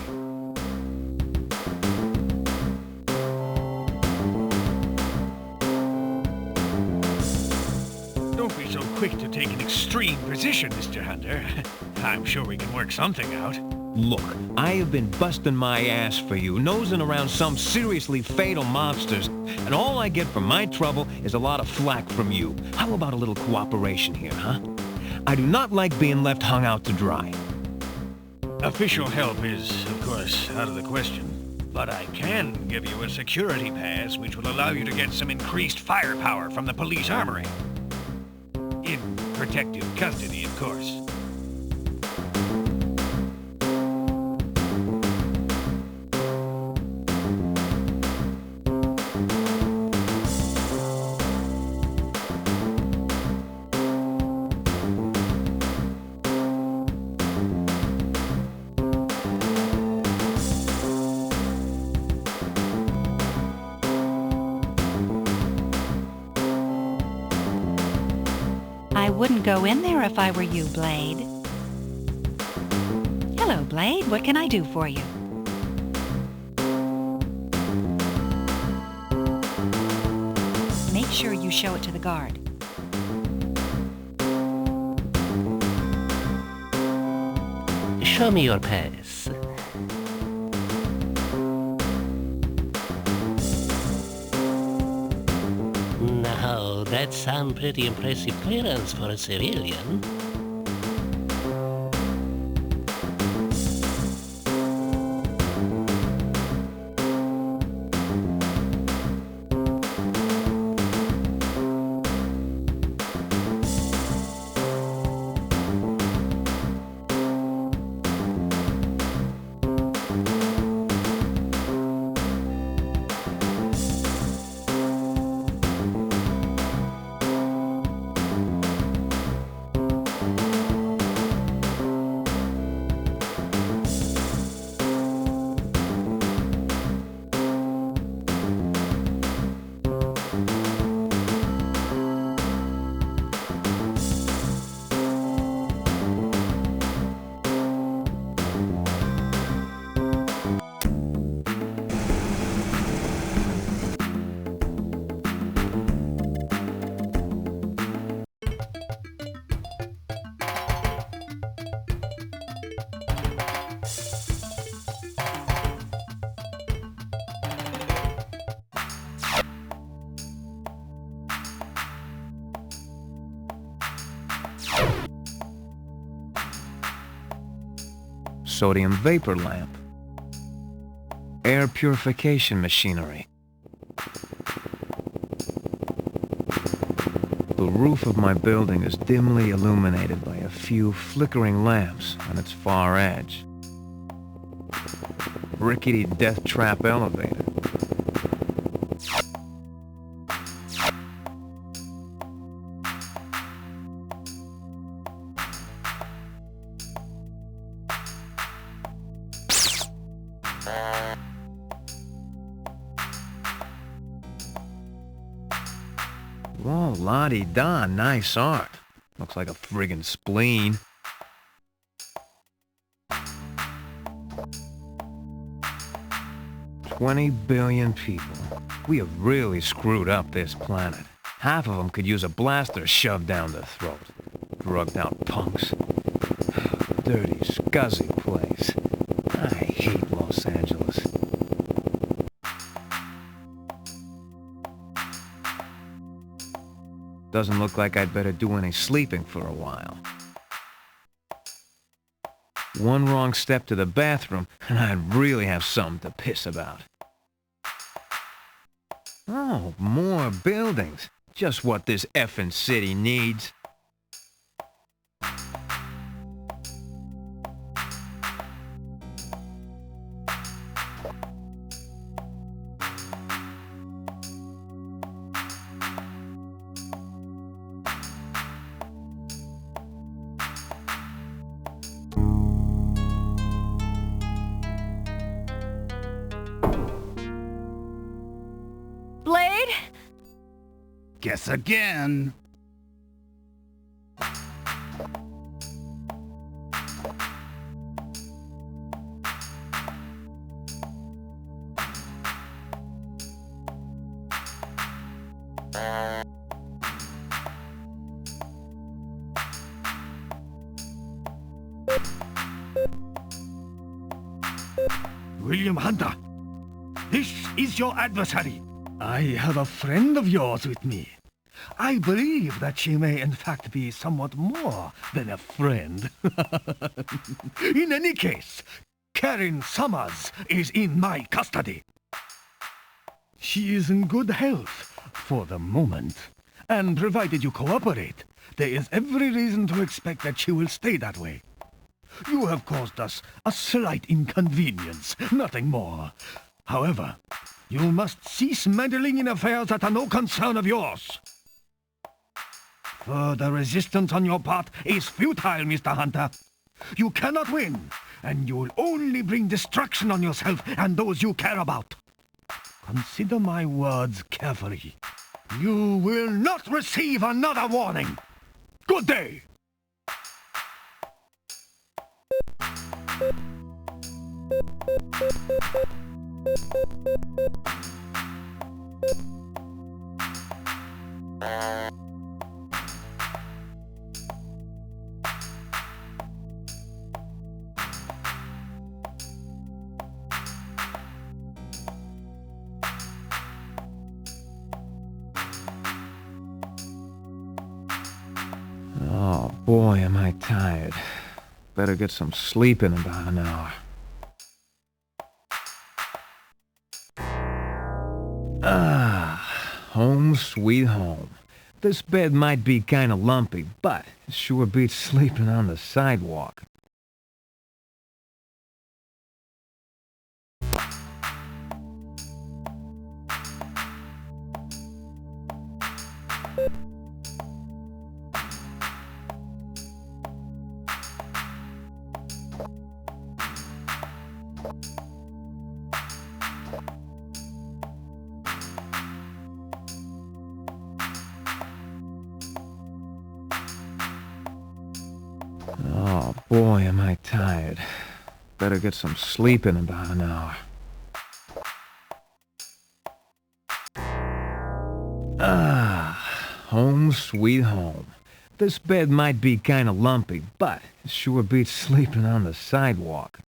Don't be so quick to take an extreme position, Mr. Hunter. I'm sure we can work something out. Look, I have been busting my ass for you, nosing around some seriously fatal mobsters, and all I get for my trouble is a lot of flack from you. How about a little cooperation here, huh? I do not like being left hung out to dry. Official help is, of course, out of the question. But I can give you a security pass which will allow you to get some increased firepower from the police armory. In protective custody, of course. I wouldn't go in there if I were you, Blade. Hello, Blade. What can I do for you? Make sure you show it to the guard. Show me your pass. Now, that's some pretty impressive clearance for a civilian. sodium vapor lamp. Air purification machinery. The roof of my building is dimly illuminated by a few flickering lamps on its far edge. Rickety death trap elevator. Whoa, la-di-da, nice art. Looks like a friggin' spleen. $20 billion people. We have really screwed up this planet. Half of them could use a blaster shoved down their throat. Drugged out punks. Dirty, scuzzy place. I hate Los Angeles. Doesn't look like I'd better do any sleeping for a while. One wrong step to the bathroom, and I'd really have something to piss about. Oh, more buildings. Just what this effing city needs. Blade? Guess again. William Hunter, this is your adversary. I have a friend of yours with me. I believe that she may in fact be somewhat more than a friend. In any case, Karen Summers is in my custody. She is in good health for the moment, and provided you cooperate, there is every reason to expect that she will stay that way. You have caused us a slight inconvenience, nothing more. However, you must cease meddling in affairs that are no concern of yours. Further resistance on your part is futile, Mr. Hunter. You cannot win, and you will only bring destruction on yourself and those you care about. Consider my words carefully. You will not receive another warning. Good day. Oh boy, am I tired. Better get some sleep in about an hour. Ah, home sweet home. This bed might be kinda lumpy, but it sure beats sleeping on the sidewalk. Oh boy, am I tired. Better get some sleep in about an hour. Ah, home sweet home. This bed might be kinda lumpy, but it sure beats sleeping on the sidewalk.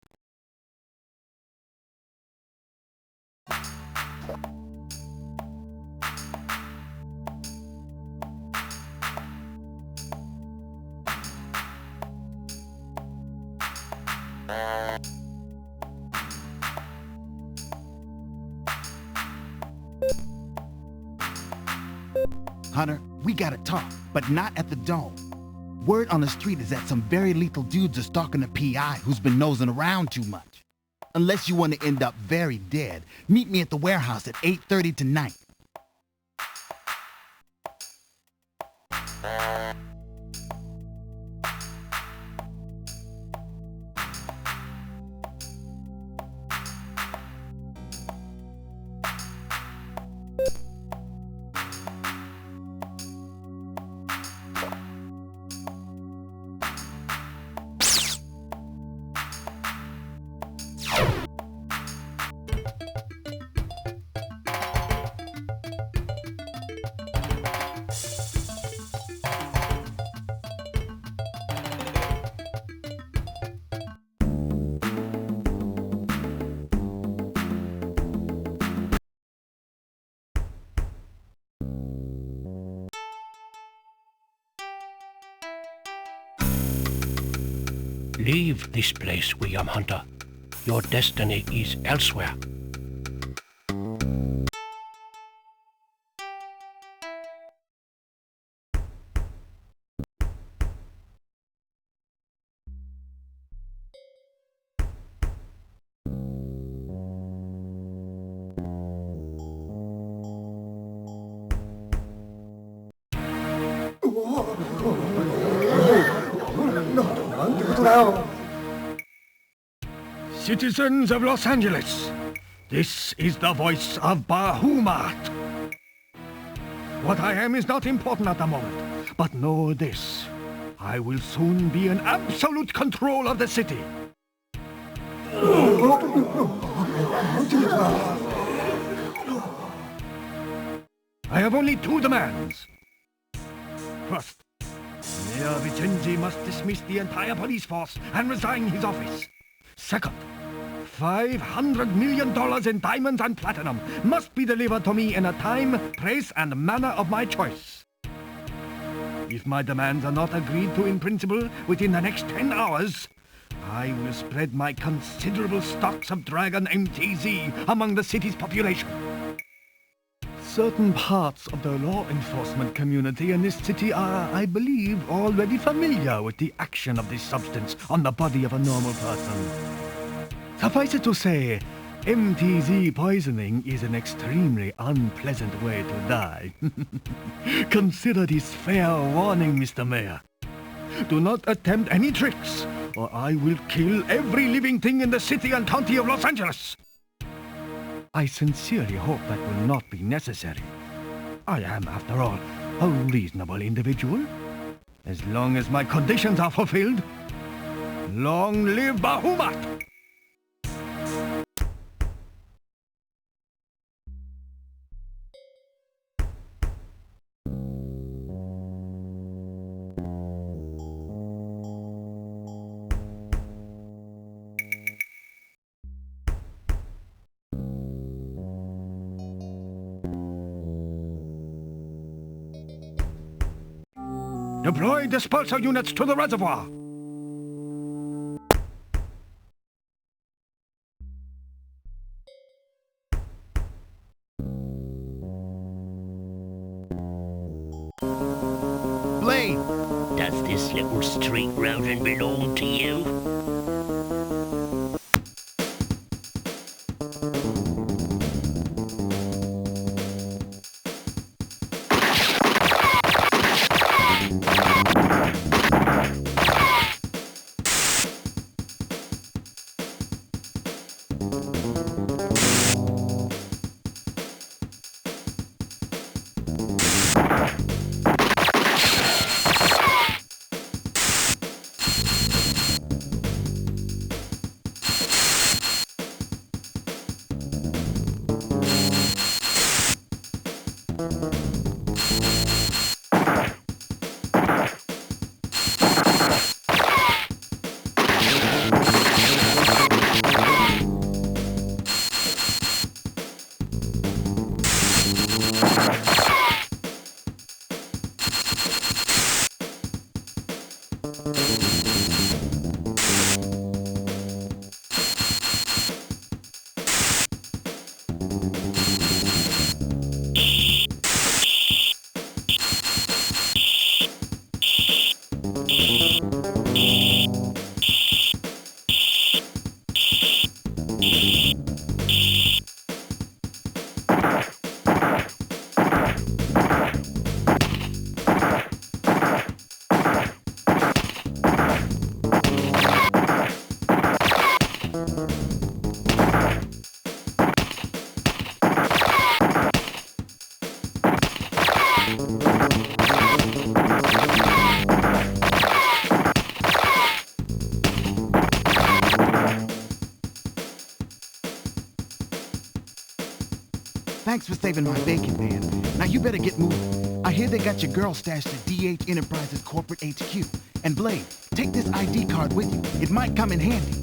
Hunter, we gotta talk, but not at the Dome. Word on the street is that some very lethal dudes are stalking a PI who's been nosing around too much. Unless you want to end up very dead, meet me at the warehouse at 8:30 tonight. Leave this place, William Hunter. Your destiny is elsewhere. Citizens of Los Angeles, this is the voice of Bahamut. What I am is not important at the moment, but know this. I will soon be in absolute control of the city. I have only two demands. First, Mayor Vicenzi must dismiss the entire police force and resign his office. Second, $500 million in diamonds and platinum must be delivered to me in a time, place, and manner of my choice. If my demands are not agreed to in principle within the next 10 hours, I will spread my considerable stocks of Dragon MTZ among the city's population. Certain parts of the law enforcement community in this city are, I believe, already familiar with the action of this substance on the body of a normal person. Suffice it to say, MTZ poisoning is an extremely unpleasant way to die. Consider this fair warning, Mr. Mayor. Do not attempt any tricks, or I will kill every living thing in the city and county of Los Angeles. I sincerely hope that will not be necessary. I am, after all, a reasonable individual. As long as my conditions are fulfilled, long live Bahamut! Deploy dispersal units to the reservoir! Blade! Does this little street rodent belong to you? Thanks for saving my bacon, man. Now you better get moving. I hear they got your girl stashed at DH Enterprises corporate HQ. And Blade, take this ID card with you. It might come in handy.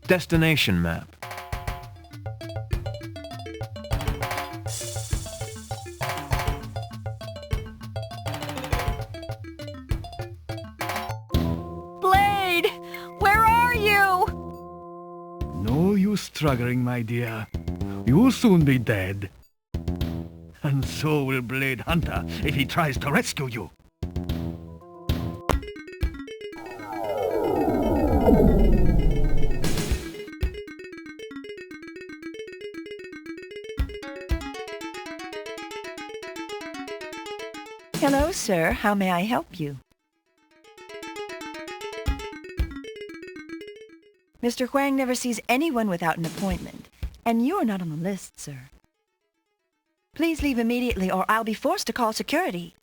Destination map. Blade! Where are you? No use struggling, my dear. You'll soon be dead. And so will Blade Hunter if he tries to rescue you. Hello, sir. How may I help you? Mr. Huang never sees anyone without an appointment, and you are not on the list, sir. Please leave immediately or I'll be forced to call security.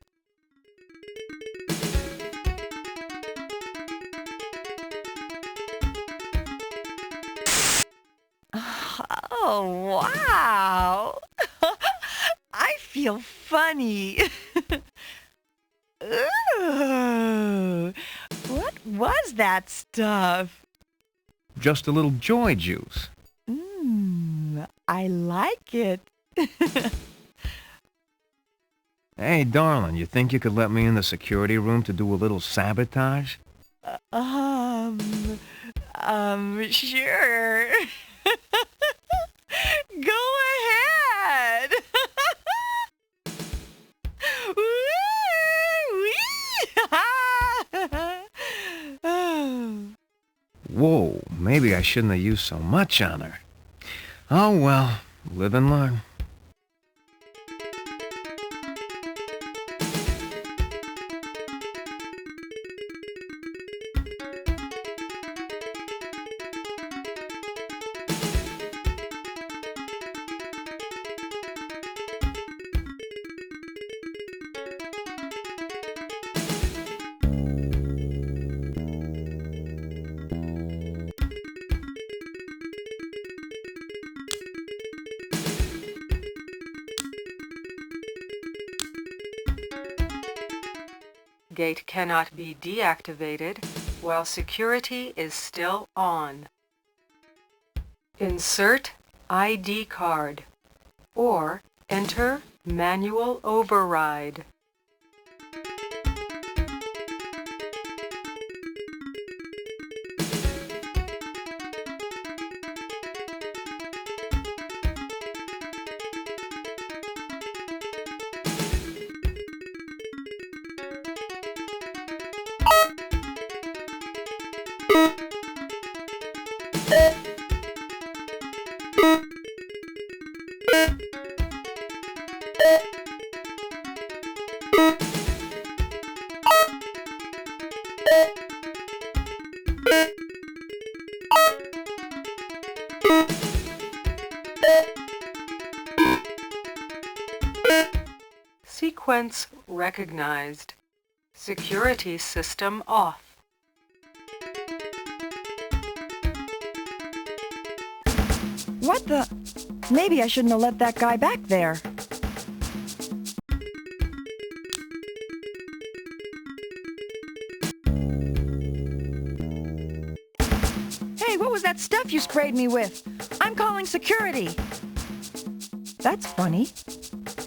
Oh, wow! I feel funny. Ooh, what was that stuff? Just a little joy juice. I like it. Hey, darling, you think you could let me in the security room to do a little sabotage? Sure. Go ahead. Whoa, maybe I shouldn't have used so much on her. Oh well, live and learn. Gate cannot be deactivated while security is still on. Insert ID card or enter manual override. Sequence recognized. Security system off. What the? Maybe I shouldn't have let that guy back there. Hey, what was that stuff you sprayed me with? I'm calling security. That's funny.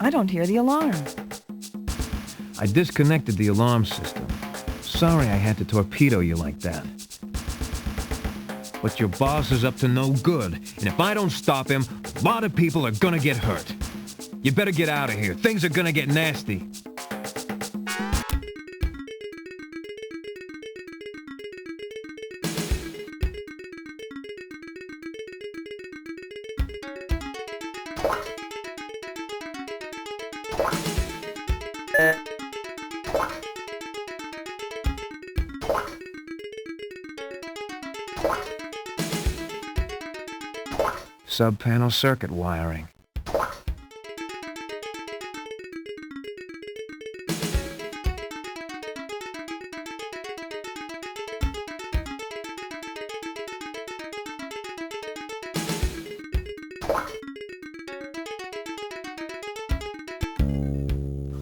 I don't hear the alarm. I disconnected the alarm system. Sorry I had to torpedo you like that. But your boss is up to no good, and if I don't stop him, a lot of people are gonna get hurt. You better get out of here. Things are gonna get nasty. Sub-panel circuit wiring.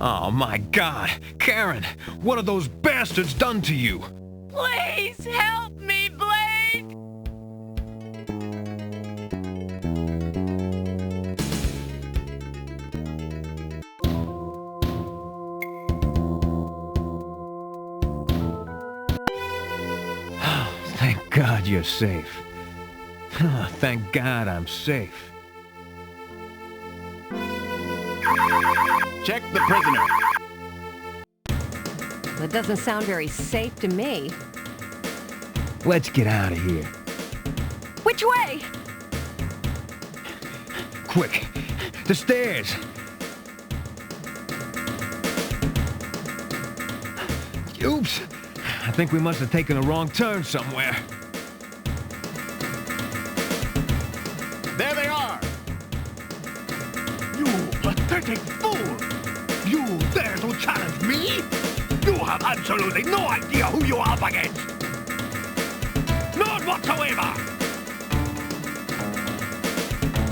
Oh my God! Karen! What have those bastards done to you? Please help me, Blake! Thank God you're safe. Thank God I'm safe. Check the prisoner. That doesn't sound very safe to me. Let's get out of here. Which way? Quick! The stairs! Oops! I think we must have taken a wrong turn somewhere. There they are! You pathetic fool! You dare to challenge me? You have absolutely no idea who you're up against! None whatsoever!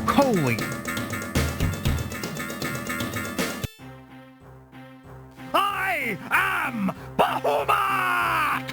Holy... I am Bahamut!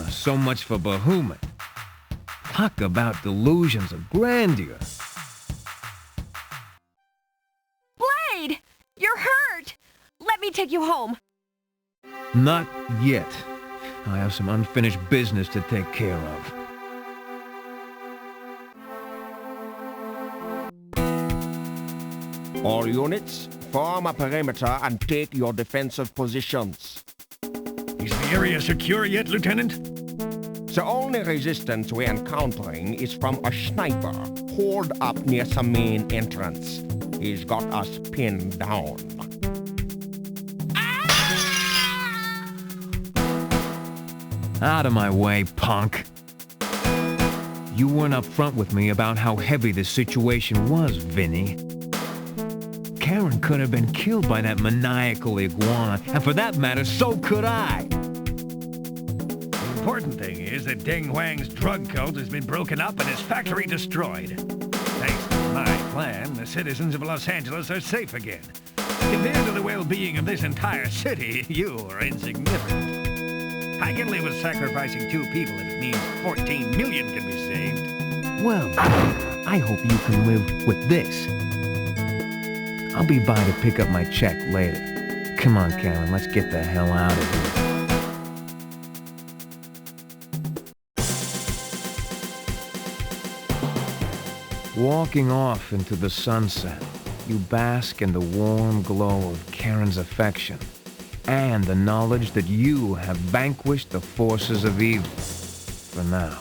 So much for Bahamut. Talk about delusions of grandeur. Blade! You're hurt! Let me take you home. Not yet. I have some unfinished business to take care of. All units, Form a perimeter and take your defensive positions. Is the area secure yet, Lieutenant? The only resistance we're encountering is from a sniper holed up near the main entrance. He's got us pinned down. Out of my way, punk. You weren't upfront with me about how heavy the situation was, Vinny. Karen could have been killed by that maniacal iguana, and for that matter, so could I. The important thing is that Deng Huang's drug cult has been broken up and his factory destroyed. Thanks to my plan, the citizens of Los Angeles are safe again. Compared to the well-being of this entire city, you are insignificant. I can live with sacrificing 2 people if it means 14 million can be saved. Well, I hope you can live with this. I'll be by to pick up my check later. Come on, Karen, let's get the hell out of here. Walking off into the sunset, you bask in the warm glow of Karen's affection and the knowledge that you have vanquished the forces of evil. For now.